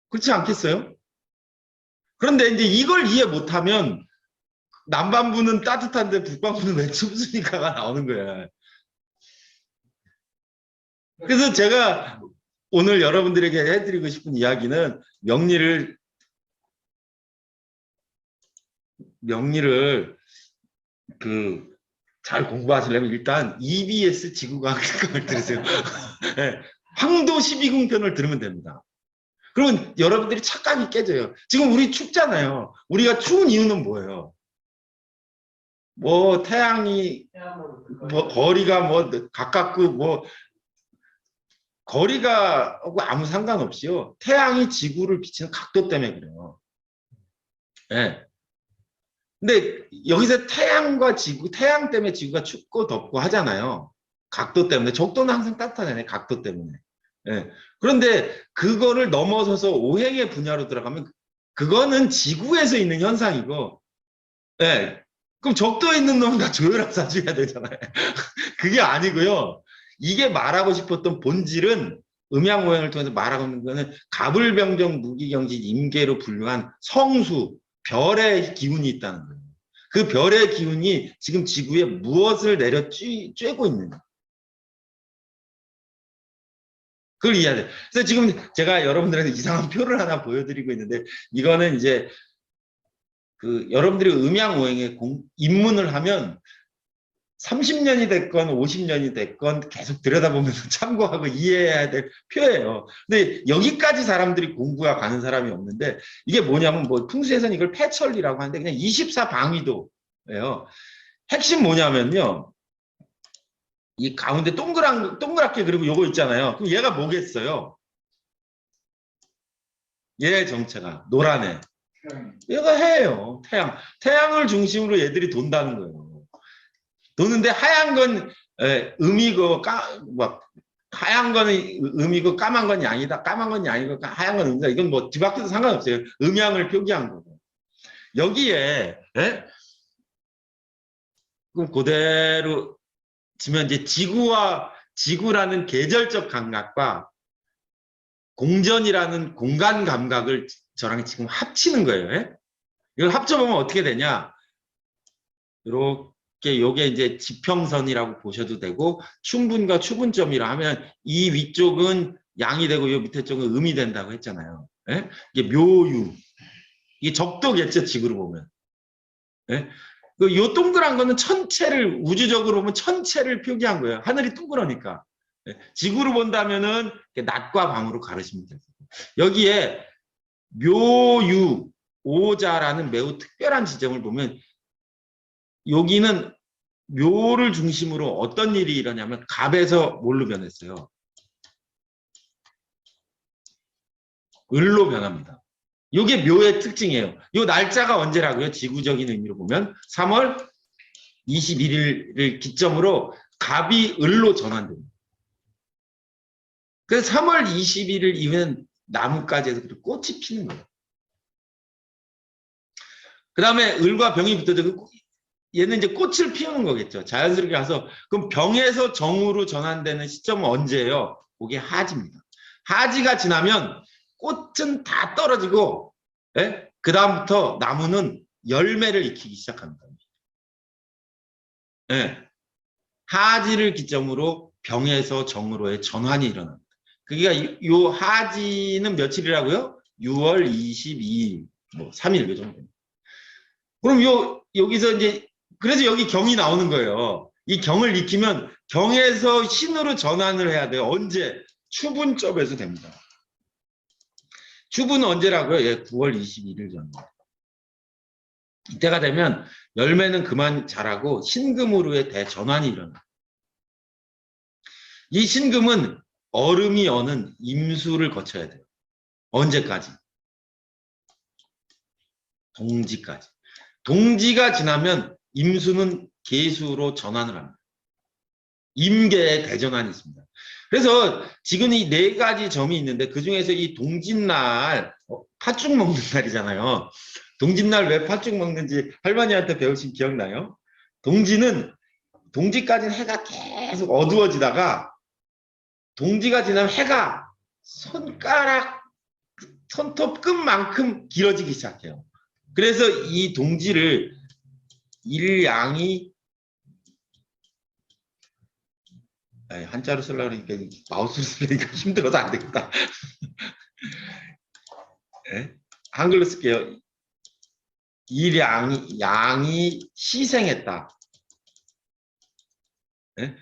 그렇지 않겠어요? 그런데 이제 이걸 이해 못하면 남반부는 따뜻한데 북반부는 왜 춥습니까가 나오는 거야. 그래서 제가 오늘 여러분들에게 해드리고 싶은 이야기는 명리를 그 잘 공부하시려면 일단 EBS 지구과학을 들으세요. 네, 황도 12궁편을 들으면 됩니다. 그러면 여러분들이 착각이 깨져요. 지금 우리 춥잖아요. 우리가 추운 이유는 뭐예요? 뭐 태양이 뭐 거리가 뭐 가깝고 뭐 거리가 아무 상관없이요. 태양이 지구를 비치는 각도 때문에 그래요. 예. 네. 근데 여기서 태양과 지구, 태양 때문에 지구가 춥고 덥고 하잖아요. 각도 때문에. 적도는 항상 따뜻하잖아요. 각도 때문에. 예. 그런데 그거를 넘어서서 오행의 분야로 들어가면 그거는 지구에서 있는 현상이고, 예. 그럼 적도에 있는 놈은 다 조혈압 사줘야 되잖아요. 그게 아니고요. 이게 말하고 싶었던 본질은 음양오행을 통해서 말하고 있는 거는 가불병정 무기경진 임계로 분류한 성수, 별의 기운이 있다는 거예요. 그 별의 기운이 지금 지구에 무엇을 내려 쬐고 있는가. 그걸 이해해야 돼. 그래서 지금 제가 여러분들한테 이상한 표를 하나 보여드리고 있는데, 이거는 이제 그 여러분들이 음양오행에 입문을 하면 30년이 됐건 50년이 됐건 계속 들여다보면서 참고하고 이해해야 될 표예요. 근데 여기까지 사람들이 공부가 가는 사람이 없는데, 이게 뭐냐면 뭐 풍수에서는 이걸 패철리라고 하는데 그냥 24방위도예요. 핵심 뭐냐면요. 이 가운데 동그랗게 그리고 요거 있잖아요. 그럼 얘가 뭐겠어요? 얘의 정체가 노란애. 얘가 해예요. 태양을 중심으로 얘들이 돈다는 거예요. 도는데 하얀 건 음이고 하얀 거는 음이고 까만 건 양이다. 까만 건 양이고 하얀 건 음이다. 이건 뭐 뒤바뀌어도 상관없어요. 음양을 표기한 거고. 여기에 그럼 그대로 지면 이제 지구라는 계절적 감각과 공전이라는 공간 감각을 저랑 지금 합치는 거예요. 이걸 합쳐보면 어떻게 되냐? 이렇게 요게 이제 지평선이라고 보셔도 되고, 충분과 추분점이라 하면 이 위쪽은 양이 되고 요 밑에 쪽은 음이 된다고 했잖아요. 예? 이게 묘유. 이게 적도겠죠, 지구로 보면. 예? 요 동그란 거는 천체를, 우주적으로 보면 천체를 표기한 거예요. 하늘이 둥그러니까. 예? 지구로 본다면은 낮과 밤으로 가르시면 돼요. 여기에 묘유, 오자라는 매우 특별한 지점을 보면, 여기는 묘를 중심으로 어떤 일이 일어나냐면 갑에서 뭘로 변했어요? 을로 변합니다. 이게 묘의 특징이에요. 이 날짜가 언제라고요? 지구적인 의미로 보면 3월 21일을 기점으로 갑이 을로 전환됩니다. 그래서 3월 21일 이후에는 나무까지 해서 꽃이 피는 거예요. 그 다음에 을과 병이 붙어서 얘는 이제 꽃을 피우는 거겠죠. 자연스럽게 가서. 그럼 병에서 정으로 전환되는 시점은 언제예요? 그게 하지입니다. 하지가 지나면 꽃은 다 떨어지고, 그 다음부터 나무는 열매를 익히기 시작합니다. 예. 하지를 기점으로 병에서 정으로의 전환이 일어납니다. 그게 요 하지는 며칠이라고요? 6월 22일, 뭐 3일 그 정도. 그럼 여기서 이제 그래서 여기 경이 나오는 거예요. 이 경을 익히면 경에서 신으로 전환을 해야 돼요. 언제? 추분점에서 됩니다. 추분은 언제라고요? 예, 9월 21일 전입니다. 이때가 되면 열매는 그만 자라고 신금으로의 대전환이 일어나요. 이 신금은 얼음이 여는 임수를 거쳐야 돼요. 언제까지? 동지까지. 동지가 지나면 임수는 계수로 전환을 합니다. 임계의 대전환이 있습니다. 그래서 지금 이 네 가지 점이 있는데, 그중에서 이 동짓날, 팥죽 먹는 날이잖아요. 동짓날 왜 팥죽 먹는지 할머니한테 배우신 기억나요? 동지까지는 해가 계속 어두워지다가 동지가 지나면 해가 손톱 끝만큼 길어지기 시작해요. 그래서 이 동지를 일양이, 한자로 쓰려고 하니까 마우스로 쓰려니까 힘들어서 안 되겠다. 네? 한글로 쓸게요. 양이 시생했다. 네?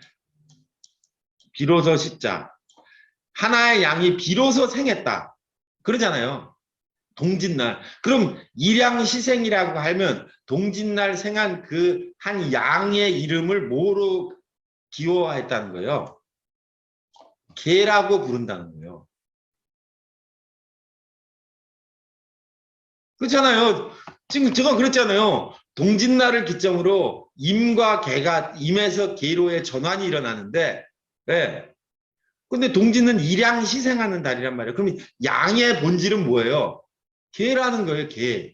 비로소 시자. 하나의 양이 비로소 생했다. 그러잖아요. 동짓날. 그럼 일양시생이라고 하면 동짓날 생한 그 한 양의 이름을 뭐로 기호화했다는 거예요? 개라고 부른다는 거예요. 그렇잖아요. 지금 제가 그랬잖아요. 동짓날을 기점으로 임과 개가 임에서 개로의 전환이 일어나는데, 네. 근데 동지는 일양 희생하는 달이란 말이에요. 그러면 양의 본질은 뭐예요? 개라는 거예요, 개.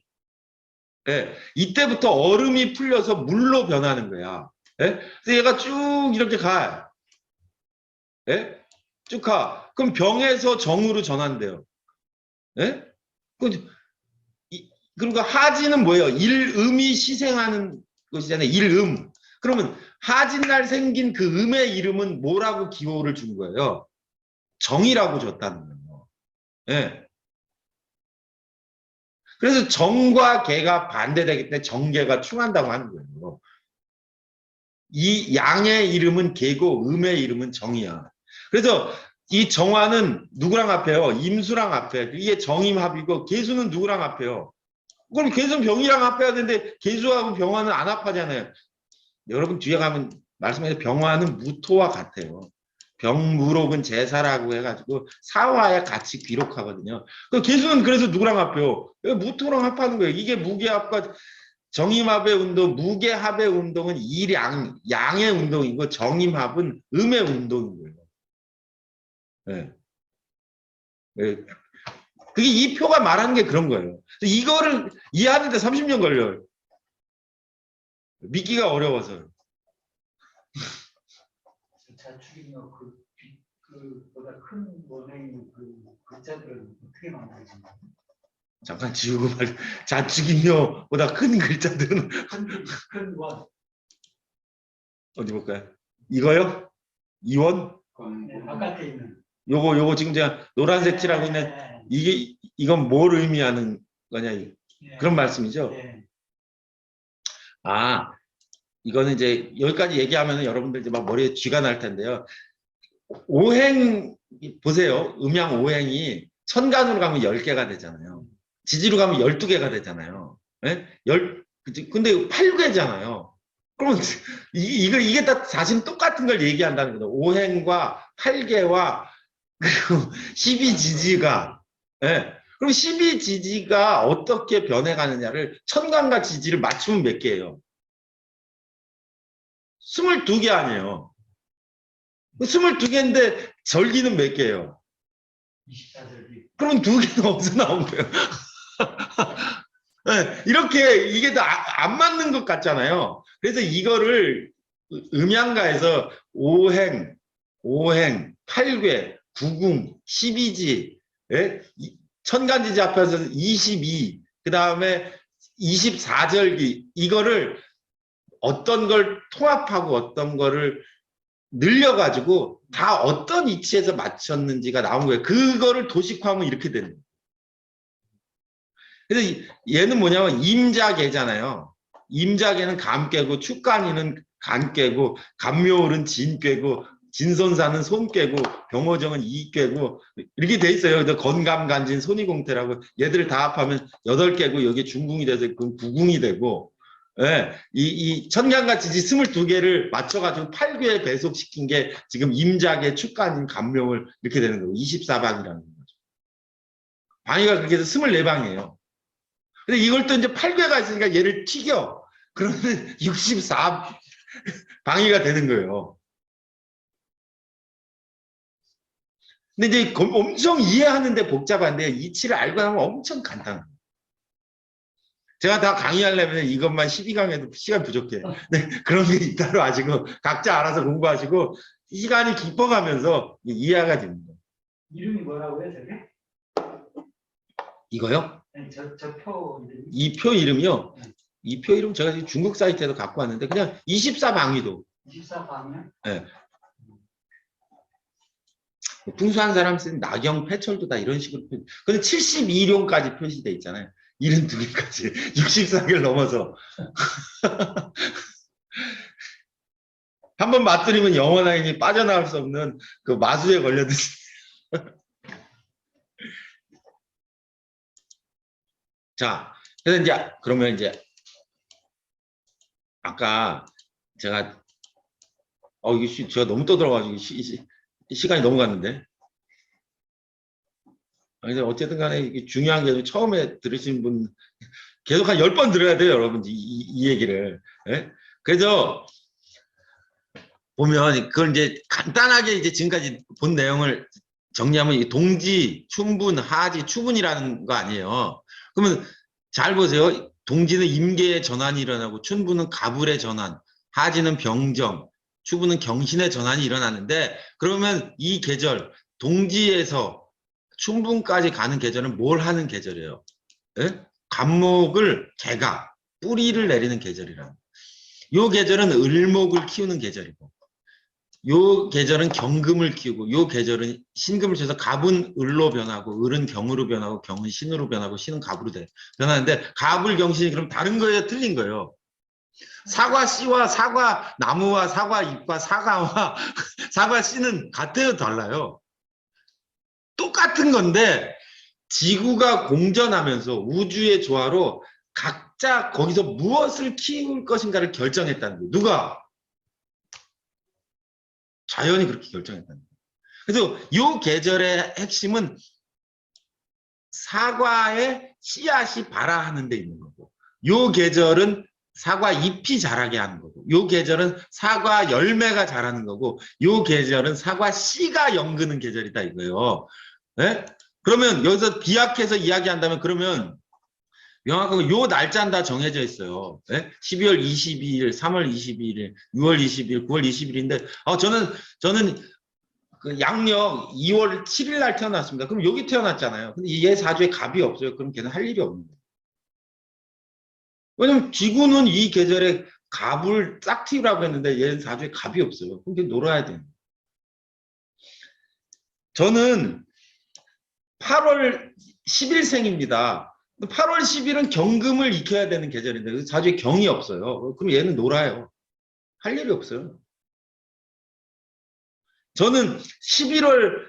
예, 이때부터 얼음이 풀려서 물로 변하는 거야. 예? 그래서 얘가 쭉 이렇게 가. 예? 쭉 가. 그럼 병에서 정으로 전환돼요. 예? 그러니까 하지는 뭐예요? 일음이 희생하는 것이잖아요. 일음. 그러면 하진날 생긴 그 음의 이름은 뭐라고 기호를 준 거예요? 정이라고 줬다는 거예요. 예. 그래서 정과 개가 반대되기 때문에 정개가 충한다고 하는 거예요. 이 양의 이름은 개고 음의 이름은 정이야. 그래서 이 정화는 누구랑 합해요? 임수랑 합해. 이게 정임합이고 개수는 누구랑 합해요? 그럼 개수는 병이랑 합해야 되는데 개수하고 병화는 안 합하잖아요. 여러분 뒤에 가면 말씀해서 병화는 무토와 같아요. 병무록은 제사라고 해가지고 사화에 같이 기록하거든요. 그 개수는 그래서 누구랑 합해요? 무토랑 합하는 거예요. 이게 무게합과 정임합의 운동, 무게합의 운동은 일양, 양의 운동이고 정임합은 음의 운동인 거예요. 네. 네. 그게 이 표가 말하는 게 그런 거예요. 이거를 이해하는데 30년 걸려요. 믿기가 어려워서. 자축이며 그보다 큰 원행의 그 글자들은 어떻게 만들어진가요? 잠깐 지우고 말. 자축인묘보다 큰 글자들은 큰 원. 어디 볼까요? 이거요? 이원? 네, 바깥에 있는. 요거 지금 제가 노란색 칠하고 있는 이건 뭘 의미하는 거냐 그런 말씀이죠? 네. 아, 이거는 이제 여기까지 얘기하면 여러분들 이제 막 머리에 쥐가 날 텐데요. 오행 보세요. 음양 오행이 천간으로 가면 10개가 되잖아요. 지지로 가면 12개가 되잖아요. 예? 근데 8개잖아요. 그러면 이게 다 사실 똑같은 걸 얘기한다는 거죠. 오행과 8개와 그리고 12지지가 예. 그럼 12지지가 어떻게 변해가느냐를 천간과 지지를 맞추면 몇 개예요? 22개 아니에요. 22개인데 절기는 몇 개예요? 24절기. 그럼 2개는 어디서 나온 거예요? 네, 이렇게 이게 다 안 맞는 것 같잖아요. 그래서 이거를 음양가에서 오행, 팔괴, 구궁, 12지, 예? 천간지지 합해서 22, 그 다음에 24절기, 이거를 어떤 걸 통합하고 어떤 거를 늘려가지고 다 어떤 위치에서 맞췄는지가 나온 거예요. 그거를 도식화하면 이렇게 되는 거예요. 그래서 얘는 뭐냐면 임자계잖아요. 임자계는 감깨고 축간이는 간깨고 감묘을은 진깨고 진손사는 손깨고 병호정은 이깨고 이렇게 돼 있어요. 그래서 건감간진 손이공태라고 얘들을 다 합하면 8개고 여기 중궁이 돼서 그럼 구궁이 되고 예, 이 천간과 지지 22개를 맞춰가지고 8괴에 배속시킨 게 지금 임자계 축간인 감묘을 이렇게 되는 거고 24방이라는 거죠. 방위가 그렇게 해서 24방이에요. 근데 이걸 또 이제 8괴가 있으니까 얘를 튀겨. 그러면 64방위가 되는 거예요. 근데 이제 엄청 이해하는데 복잡한데 이치를 알고 나면 엄청 간단해요. 제가 다 강의하려면 이것만 12강에도 시간 부족해. 네, 그런 게 있다로 아시고 각자 알아서 공부하시고 시간이 깊어가면서 이해가 됩니다. 이름이 뭐라고요, 저게? 이거요? 네, 저 이름이. 이 표 이름이요? 네. 이 표 이름 제가 지금 중국 사이트에서 갖고 왔는데 그냥 24방위도. 24방이요? 네. 풍수한 사람 쓴 나경, 패철도다 이런 식으로 표시. 근데 72룡까지 표시돼 있잖아요. 72개까지 64개를 넘어서 한번 맛들이면 영원하니 빠져나갈 수 없는 그 마수에 걸려드시. 자, 그래서 이제 그러면 이제 아까 제가 이게 제가 너무 떠들어가지고 시간이 넘어갔는데. 그래서 어쨌든 간에 이게 중요한 게 처음에 들으신 분 계속 한 10번 들어야 돼요, 여러분. 이 얘기를. 예? 그래서 보면 그걸 이제 간단하게 이제 지금까지 본 내용을 정리하면 이 동지, 춘분, 하지, 추분이라는 거 아니에요. 그러면 잘 보세요. 동지는 임계의 전환이 일어나고 춘분은 가불의 전환, 하지는 병정, 추분은 경신의 전환이 일어나는데 그러면 이 계절 동지에서 춘분까지 가는 계절은 뭘 하는 계절이에요? 예? 갑목을 개가 뿌리를 내리는 계절이라. 요 계절은 을목을 키우는 계절이고 요 계절은 경금을 키우고 요 계절은 신금을 쳐서 갑은 을로 변하고 을은 경으로 변하고 경은 신으로 변하고 신은 갑으로 변하는데 갑을 경신이 그럼 다른 거예요? 틀린 거예요? 사과 씨와 사과 나무와 사과 잎과 사과와 사과 씨는 같아요? 달라요? 똑같은 건데 지구가 공전하면서 우주의 조화로 각자 거기서 무엇을 키울 것인가를 결정했다는 거예요. 누가? 자연이 그렇게 결정했다는 거예요. 그래서 이 계절의 핵심은 사과의 씨앗이 발아하는 데 있는 거고 이 계절은 사과 잎이 자라게 하는 거고 이 계절은 사과 열매가 자라는 거고 이 계절은 사과 씨가 연그는 계절이다 이거예요. 네? 그러면 여기서 비약해서 이야기한다면 그러면 명확하게 요 날짜는 다 정해져 있어요. 네? 12월 22일, 3월 22일, 6월 20일, 9월 20일인데 저는 그 양력 2월 7일 날 태어났습니다. 그럼 여기 태어났잖아요. 근데 얘 사주에 갑이 없어요. 그럼 걔는 할 일이 없는 거예요. 왜냐면 지구는 이 계절에 갑을 싹틔우라고 했는데 얘는 사주에 갑이 없어요. 그럼 걔 놀아야 돼요. 저는 8월 10일생입니다. 8월 10일은 경금을 익혀야 되는 계절인데 사주에 경이 없어요. 그럼 얘는 놀아요. 할 일이 없어요. 저는 11월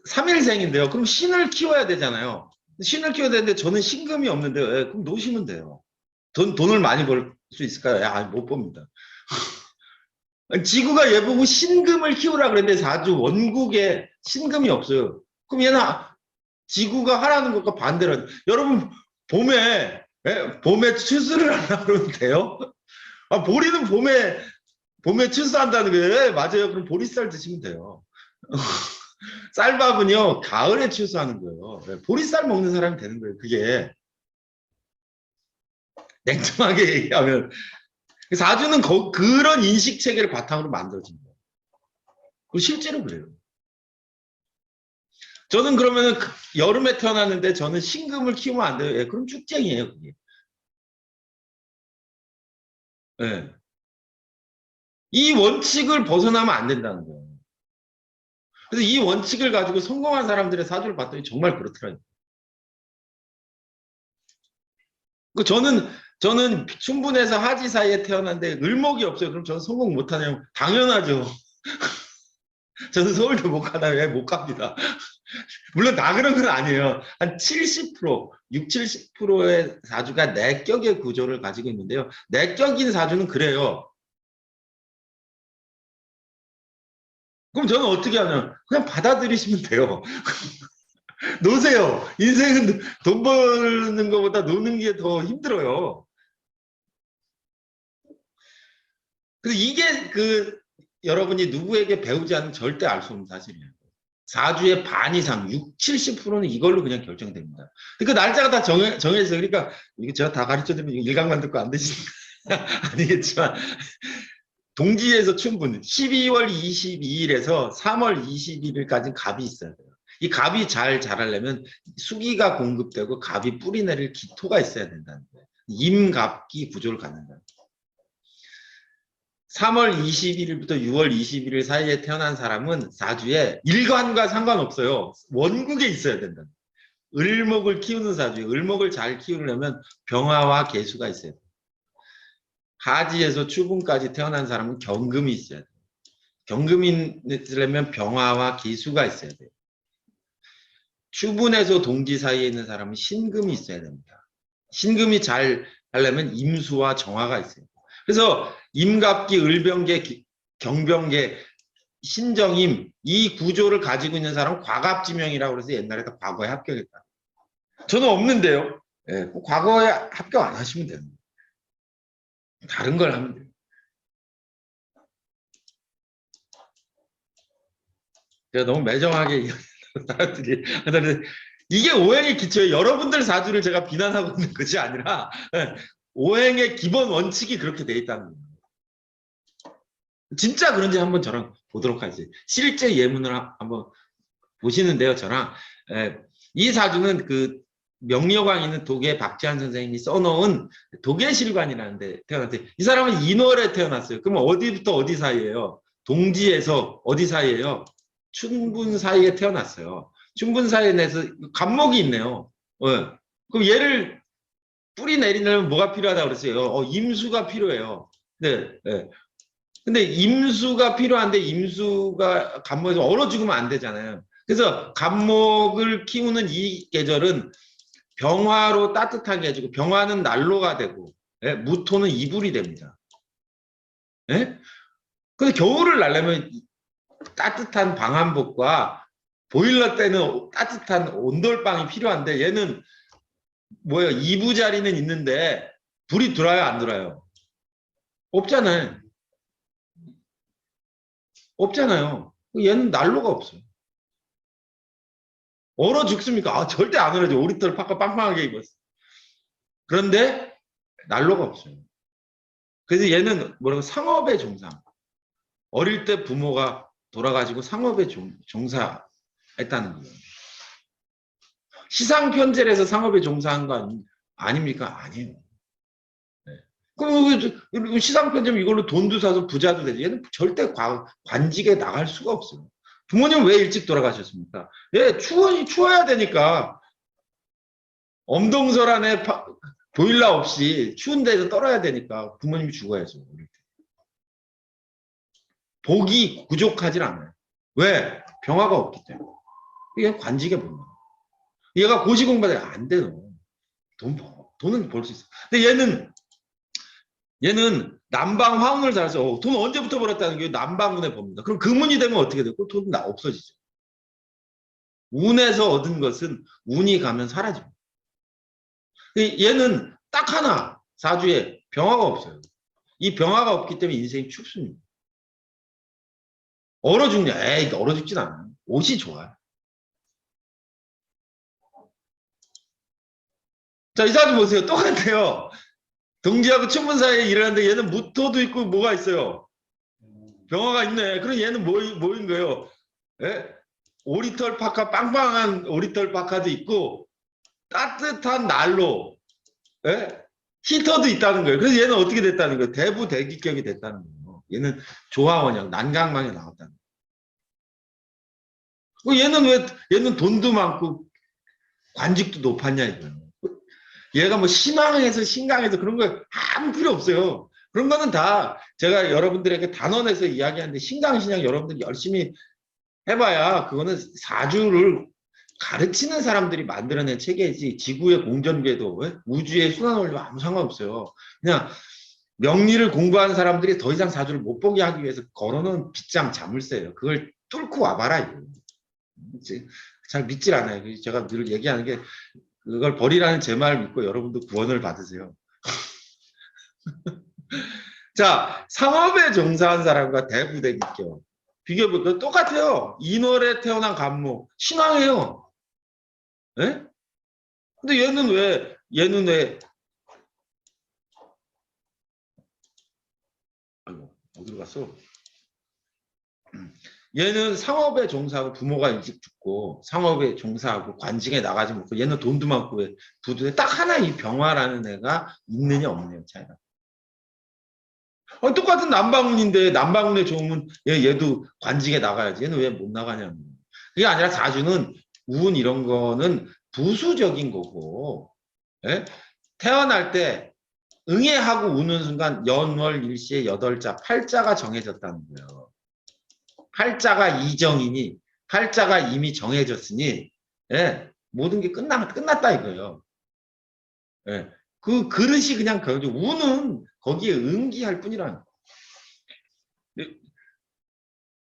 3일생인데요. 그럼 신을 키워야 되잖아요. 신을 키워야 되는데 저는 신금이 없는데 예, 그럼 놓으시면 돼요. 돈을 많이 벌 수 있을까요? 야, 못 봅니다. 지구가 얘 보고 신금을 키우라 그랬는데 사주 원국에 신금이 없어요. 그럼 얘는 지구가 하라는 것과 반대로 여러분 봄에 봄에 추수를 하려고 그러면 돼요? 아, 보리는 봄에 추수한다는 거예요. 맞아요. 그럼 보리쌀 드시면 돼요. 쌀밥은요 가을에 추수하는 거예요. 보리쌀 먹는 사람이 되는 거예요. 그게 냉정하게 얘기하면 사주는 그런 인식 체계를 바탕으로 만들어진 거예요. 그리고 실제로 그래요. 저는 그러면 여름에 태어났는데 저는 신금을 키우면 안 돼요. 예, 그럼 쭉쟁이에요. 그게. 예. 이 원칙을 벗어나면 안 된다는 거예요. 그래서 이 원칙을 가지고 성공한 사람들의 사주를 봤더니 정말 그렇더라고요. 저는 춘분에서 하지 사이에 태어났는데 을목이 없어요. 그럼 저는 성공 못하냐고. 당연하죠. 저는 서울대 못 가나요? 왜 못 갑니다. 물론 다 그런 건 아니에요. 한 70%, 6, 70%의 사주가 내격의 구조를 가지고 있는데요. 내격인 사주는 그래요. 그럼 저는 어떻게 하냐? 그냥 받아들이시면 돼요. 노세요. 인생은 돈 버는 것보다 노는 게 더 힘들어요. 그래서 이게 여러분이 누구에게 배우지 않으면 절대 알 수 없는 사실이에요. 사주의 반 이상, 6, 70%는 이걸로 그냥 결정됩니다. 그러니까 날짜가 다 정해져요. 그러니까 이거 제가 다 가르쳐드리면 일강만 듣고 안 되시니까 아니겠지만 동지에서 춘분 12월 22일에서 3월 21일까지 갑이 있어야 돼요. 이 갑이 잘 자라려면 수기가 공급되고 갑이 뿌리 내릴 기토가 있어야 된다는 거예요. 임갑기 구조를 갖는다. 3월 21일부터 6월 21일 사이에 태어난 사람은 사주에 일간과 상관없어요. 원국에 있어야 된다. 을목을 키우는 사주에 을목을 잘 키우려면 병화와 개수가 있어야 돼요. 하지에서 추분까지 태어난 사람은 경금이 있어야 돼요. 경금이 있으려면 병화와 기수가 있어야 돼요. 추분에서 동지 사이에 있는 사람은 신금이 있어야 됩니다. 신금이 잘 하려면 임수와 정화가 있어요. 그래서 임갑기, 을병계, 경병계, 신정임 이 구조를 가지고 있는 사람은 과갑지명이라고 해서 옛날에 다 과거에 합격했다. 저는 없는데요. 예, 과거에 합격 안 하시면 됩니다. 다른 걸 하면 돼요. 제가 너무 매정하게 이야기하는 사람들이 하는데 이게 오행의 기초예요. 여러분들 사주를 제가 비난하고 있는 것이 아니라 오행의 기본 원칙이 그렇게 돼 있다는 거예요. 진짜 그런지 한번 저랑 보도록 하지. 실제 예문을 한번 보시는데요. 저랑 이 사주는 그 명리여광 있는 독일 박지한 선생님이 써놓은 독일실관이라는 데 태어났어요. 이 사람은 인월에 태어났어요. 그럼 어디부터 어디 사이예요? 동지에서 어디 사이예요? 춘분 사이에 태어났어요. 춘분 사이에 내서 간목이 있네요. 그럼 얘를 뿌리 내리려면 뭐가 필요하다고 그랬어요? 임수가 필요해요. 네, 네. 근데 임수가 필요한데 임수가 간목에서 얼어 죽으면 안 되잖아요. 그래서 간목을 키우는 이 계절은 병화로 따뜻하게 해주고 병화는 난로가 되고 무토는 이불이 됩니다. 예? 근데 겨울을 날려면 따뜻한 방한복과 보일러 때는 따뜻한 온돌방이 필요한데 얘는 뭐예요? 이부자리는 있는데 불이 들어요, 안 들어요? 없잖아요. 없잖아요. 얘는 난로가 없어요. 얼어 죽습니까? 절대 안 얼어져. 오리털 파카 빵빵하게 입었어. 그런데 난로가 없어요. 그래서 얘는 뭐라고 상업의 종상. 어릴 때 부모가 돌아가지고 상업에 종사했다는 거예요. 시상 편제해서 상업에 종사한 거 아닙니까? 아니에요. 네. 그럼 시상 편제면 이걸로 돈도 사서 부자도 되지. 얘는 절대 관직에 나갈 수가 없어요. 부모님 왜 일찍 돌아가셨습니까? 예, 추워야 되니까 엄동설 안에 보일러 없이 추운 데서 떨어야 되니까 부모님이 죽어야죠. 복이 부족하진 않아요. 왜? 병화가 없기 때문에. 이게 관직에 못 나와. 얘가 고시공부를 안 돼요. 돈은 벌 수 있어. 근데 얘는 남방 화운을 잘해서 돈 언제부터 벌었다는 게 남방운의 법입니다. 그럼 금운이 되면 어떻게 되고 돈은 없어지죠. 운에서 얻은 것은 운이 가면 사라집니다. 얘는 딱 하나 사주에 병화가 없어요. 이 병화가 없기 때문에 인생이 춥습니다. 얼어 죽냐? 에이, 얼어 죽진 않아요. 옷이 좋아요. 자, 이 사주 보세요. 똑같아요. 동지하고 춘분 사이에 일하는데 얘는 무토도 있고 뭐가 있어요? 병화가 있네. 그럼 얘는 뭐인 거예요? 예? 오리털 파카, 빵빵한 오리털 파카도 있고 따뜻한 난로, 예? 히터도 있다는 거예요. 그래서 얘는 어떻게 됐다는 거예요? 대부대기격이 됐다는 거예요. 얘는 조화원형, 난강망에 나왔다는 거예요. 얘는 돈도 많고 관직도 높았냐 이거예요. 얘가 뭐 신앙에서 신강에서 그런 거 아무 필요 없어요. 그런 거는 다 제가 여러분들에게 단언해서 이야기하는데 신강 신약 여러분들이 열심히 해봐야 그거는 사주를 가르치는 사람들이 만들어낸 체계지 지구의 공전궤도 우주의 순환원리와 아무 상관없어요. 그냥 명리를 공부하는 사람들이 더 이상 사주를 못 보게 하기 위해서 걸어놓은 빗장 자물쇠예요. 그걸 뚫고 와봐라 이거. 잘 믿질 않아요. 제가 늘 얘기하는 게 그걸 버리라는 제 말 믿고 여러분도 구원을 받으세요. 자, 상업에 종사한 사람과 대부대기격 비교해볼까요? 똑같아요. 인월에 태어난 간목 신앙해요. 예? 근데 얘는 왜 아이고 어디로 갔어? 얘는 상업에 종사하고 부모가 일찍 죽고 상업에 종사하고 관직에 나가지 못하고 얘는 돈도 많고 왜 부두에 딱 하나 이 병화라는 애가 있느냐 없느냐 차이가. 똑같은 남방운인데 남방운에 좋으면 얘도 관직에 나가야지. 얘는 왜 못 나가냐는. 그게 아니라 사주는 운 이런 거는 부수적인 거고 태어날 때 응애하고 우는 순간 연월 일시에 8자 8자가 정해졌다는 거예요. 8자가 이정이니 8자가 이미 정해졌으니 모든 게 끝났다 이거예요. 그 그릇이 그냥 운은 거기에 응기할 뿐이라는 거예요.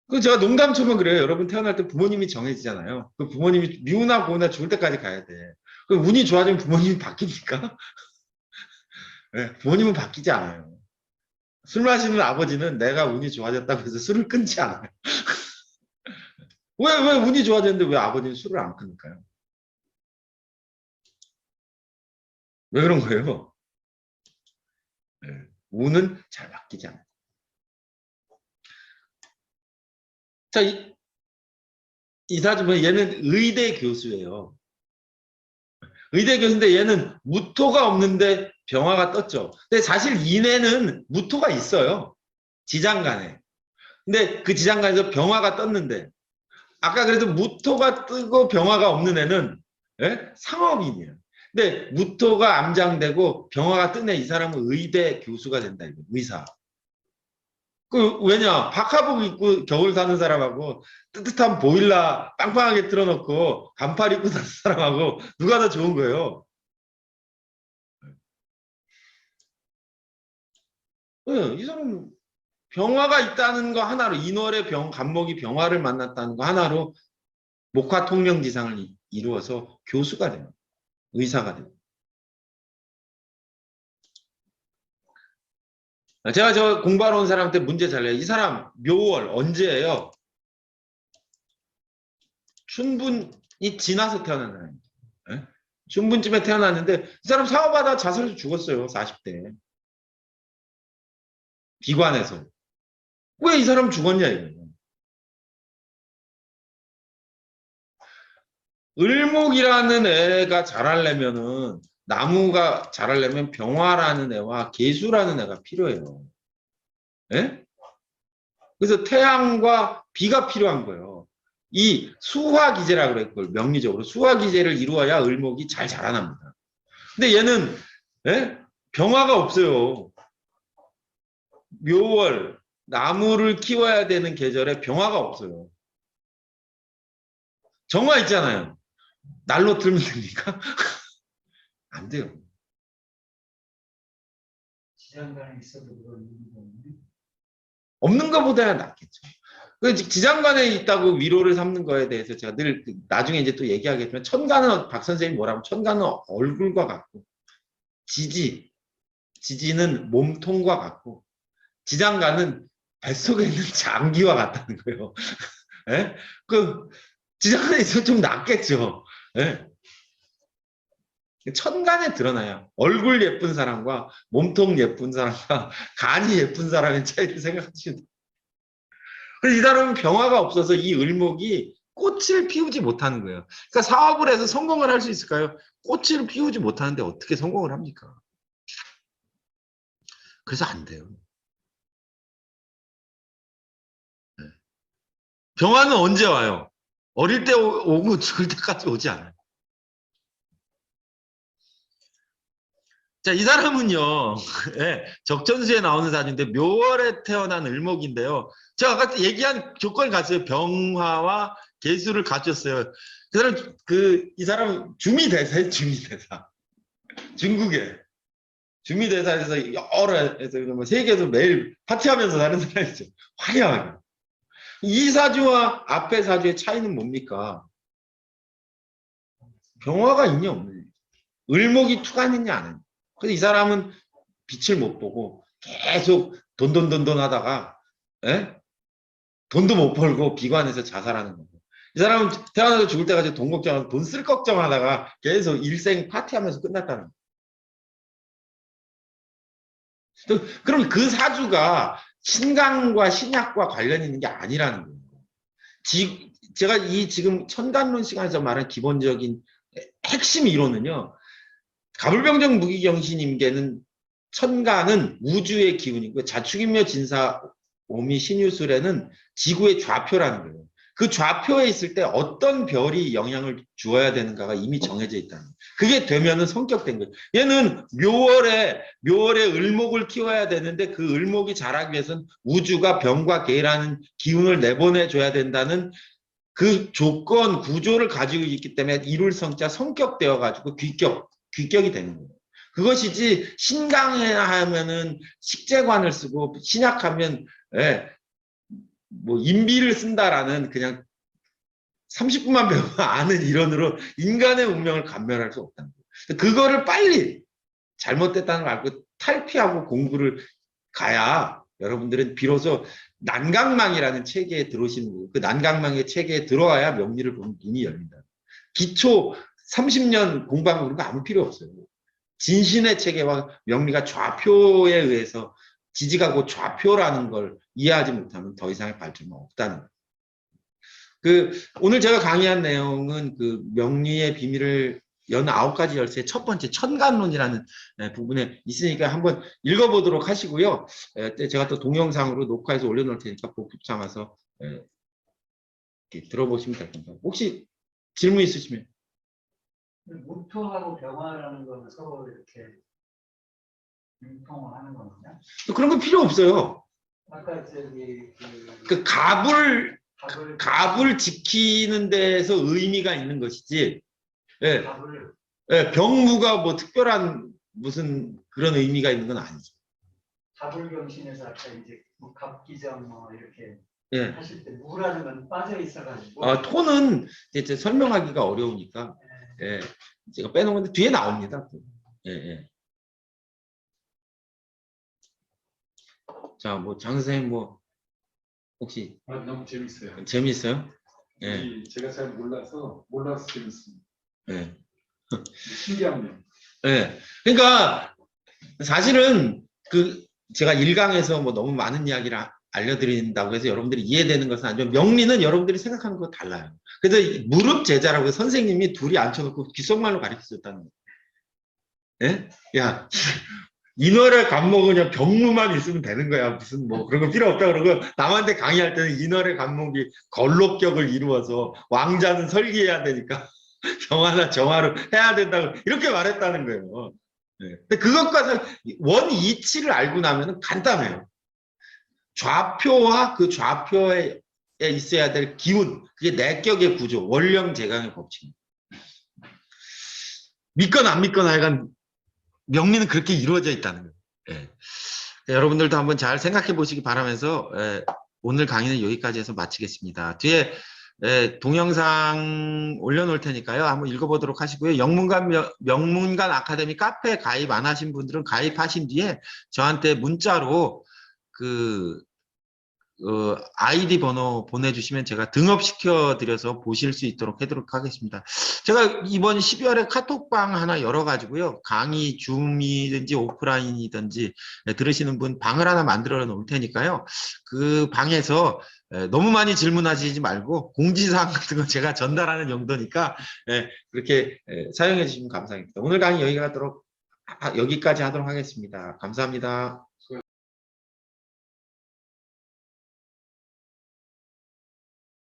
그 제가 농담처럼 그래요. 여러분 태어날 때 부모님이 정해지잖아요. 그 부모님이 미우나 고우나 죽을 때까지 가야 돼. 그 운이 좋아지면 부모님이 바뀝니까? 부모님은 바뀌지 않아요. 술 마시는 아버지는 내가 운이 좋아졌다고 해서 술을 끊지 않아요. 왜 운이 좋아졌는데 왜 아버지는 술을 안 끊을까요? 왜 그런 거예요? 네. 운은 잘 바뀌지 않아요. 자, 이사주 보면 얘는 의대 교수예요. 의대 교수인데 얘는 무토가 없는데 병화가 떴죠. 근데 사실 인해는 무토가 있어요. 지장간에. 근데 그 지장간에서 병화가 떴는데 아까 그래도 무토가 뜨고 병화가 없는 애는 예? 상업인이에요. 근데 무토가 암장되고 병화가 뜬 애 이 사람은 의대 교수가 된다 이거 의사. 왜냐 박하복 입고 겨울 사는 사람하고 뜨뜻한 보일러 빵빵하게 틀어놓고 반팔 입고 사는 사람하고 누가 더 좋은 거예요? 예, 이 사람은 병화가 있다는 거 하나로 인월의 간목이 병화를 만났다는 거 하나로 목화 통명지상을 이루어서 교수가 됩니다. 의사가 됩니다. 제가 저 공부하러 온 사람한테 문제 잘 내요. 이 사람 묘월 언제예요? 춘분이 지나서 태어난 사람입니다. 예? 춘분쯤에 태어났는데 이 사람 사업하다 자살해서 죽었어요. 40대. 비관해서. 왜 이 사람 죽었냐 이거예요. 을목이라는 애가 자라려면은 나무가 자라려면 병화라는 애와 계수라는 애가 필요해요. 예? 그래서 태양과 비가 필요한 거예요. 이 수화기제라고 그랬걸 명리적으로 수화기제를 이루어야 을목이 잘 자라납니다. 근데 얘는 예? 병화가 없어요. 묘월 나무를 키워야 되는 계절에 병화가 없어요. 정화 있잖아요. 날로 틀면 됩니까? 안 돼요. 지장간에 있어도 그런 거는 없는 것보다야 낫겠죠. 지장간에 있다고 위로를 삼는 거에 대해서 제가 늘 나중에 이제 또 얘기하겠지만 천간은 박 선생님이 뭐라면 천간은 얼굴과 같고 지지는 몸통과 같고 지장간은 뱃속에 있는 장기와 같다는 거예요. 예? 그 지장간에 있으면 좀 낫겠죠. 예? 천간에 드러나요. 얼굴 예쁜 사람과 몸통 예쁜 사람과 간이 예쁜 사람의 차이를 생각하시면 돼요. 그래서 이 사람은 병화가 없어서 이 을목이 꽃을 피우지 못하는 거예요. 그러니까 사업을 해서 성공을 할 수 있을까요? 꽃을 피우지 못하는데 어떻게 성공을 합니까? 그래서 안 돼요. 네. 병화는 언제 와요? 어릴 때 오고 죽을 때까지 오지 않아요. 자, 이 사람은요, 예, 적전수에 나오는 사진인데 묘월에 태어난 을목인데요. 제가 아까 얘기한 조건을 갖춰요. 병화와 계수를 갖췄어요. 그 사람, 이 사람은 주미대사예요, 주미대사. 중국에. 주미대사에서 여러 해서 뭐 세계에서 매일 파티하면서 사는 사람이죠. 화려하게. 이 사주와 앞에 사주의 차이는 뭡니까? 병화가 있냐, 없느냐. 을목이 투간있냐, 안 했냐. 그래서 이 사람은 빛을 못 보고 계속 돈돈 하다가 예? 돈도 못 벌고 비관해서 자살하는 거고. 이 사람은 태어나서 죽을 때까지 돈 걱정하고 돈 쓸 걱정하다가 계속 일생 파티하면서 끝났다는 거예요. 그럼 그 사주가 신강과 신약과 관련 있는 게 아니라는 거예요. 제가 이 지금 천간론 시간에서 말한 기본적인 핵심 이론은요. 가불병정 무기경신임계는 천간은 우주의 기운이고 자축인묘 진사 오미 신유술에는 지구의 좌표라는 거예요. 그 좌표에 있을 때 어떤 별이 영향을 주어야 되는가가 이미 정해져 있다는 거예요. 그게 되면은 성격된 거예요. 얘는 묘월에 을목을 키워야 되는데 그 을목이 자라기 위해서는 우주가 병과 계라는 기운을 내보내줘야 된다는 그 조건 구조를 가지고 있기 때문에 이룰 성자 성격되어 가지고 귀격이 되는 거예요. 그것이지 신강에 하면은 식재관을 쓰고 신약하면 예, 뭐 인비를 쓴다라는 그냥 30분만 배우면 아는 이론으로 인간의 운명을 감면할 수 없다는 거예요. 그거를 빨리 잘못됐다는 걸 알고 탈피하고 공부를 가야 여러분들은 비로소 난강망이라는 체계에 들어오시는 거예요. 그 난강망의 체계에 들어와야 명리를 보는 눈이 열린다. 기초 30년 공부하면 그런 거 아무 필요 없어요. 진신의 체계와 명리가 좌표에 의해서 지지가 곧 좌표라는 걸 이해하지 못하면 더 이상의 발전은 없다는 거예요. 오늘 제가 강의한 내용은 그 명리의 비밀을 여는 9가지 열쇠의 첫 번째 천간론이라는 부분에 있으니까 한번 읽어보도록 하시고요. 제가 또 동영상으로 녹화해서 올려놓을 테니까 복습 삼아서 이렇게 들어보시면 될 겁니다. 혹시 질문 있으시면. 무통하고 병화라는 거는 서로 이렇게 융통을 하는 겁니다. 그런 거 필요 없어요. 아까 저기 그 갑을 지키는 데서 의미가 있는 것이지. 예, 갑을 예, 병무가 뭐 특별한 무슨 그런 의미가 있는 건 아니죠. 갑을경신에서 아까 이제 뭐 갑기정 뭐 이렇게 예. 하실 때 무라는 건 빠져 있어가지고. 토는 이제 설명하기가 어려우니까 예, 제가 빼놓은 건데 뒤에 나옵니다. 예, 예. 자, 뭐 장 선생님 뭐 혹시 너무 재밌어요. 재미있어요? 예. 제가 잘 몰라서 재밌습니다. 예. 신기하네요. 예. 그러니까 사실은 제가 1강에서 뭐 너무 많은 이야기를 알려드린다고 해서 여러분들이 이해되는 것은 아니죠. 명리는 여러분들이 생각하는 거 달라요. 그래서 무릎 제자라고 선생님이 둘이 앉혀놓고 귓속말로 가르쳐줬다는 거예요. 예? 야, 인월의 간목은 병무만 있으면 되는 거야. 무슨 뭐 그런 거 필요 없다 그러고 남한테 강의할 때는 인월의 간목이 걸록격을 이루어서 왕자는 설계해야 되니까 정화나 정화로 해야 된다고 이렇게 말했다는 거예요. 네. 근데 그것과는 원이치를 알고 나면 간단해요. 좌표와 그 좌표에 있어야 될 기운, 그게 내격의 구조, 원령제강의 법칙입니다. 믿거나 안 믿거나 하여간 명리는 그렇게 이루어져 있다는 거예요. 예. 여러분들도 한번 잘 생각해 보시기 바라면서 오늘 강의는 여기까지 해서 마치겠습니다. 뒤에 동영상 올려놓을 테니까요. 한번 읽어보도록 하시고요. 명문관 아카데미 카페 가입 안 하신 분들은 가입하신 뒤에 저한테 문자로 아이디 번호 보내주시면 제가 등업시켜 드려서 보실 수 있도록 하도록 하겠습니다. 제가 이번 12월에 카톡방 하나 열어가지고요. 강의 줌이든지 오프라인이든지 들으시는 분 방을 하나 만들어 놓을 테니까요. 그 방에서 너무 많이 질문하시지 말고 공지사항 같은 거 제가 전달하는 용도니까 그렇게 사용해 주시면 감사하겠습니다. 오늘 강의 여기까지 하도록 하겠습니다. 감사합니다.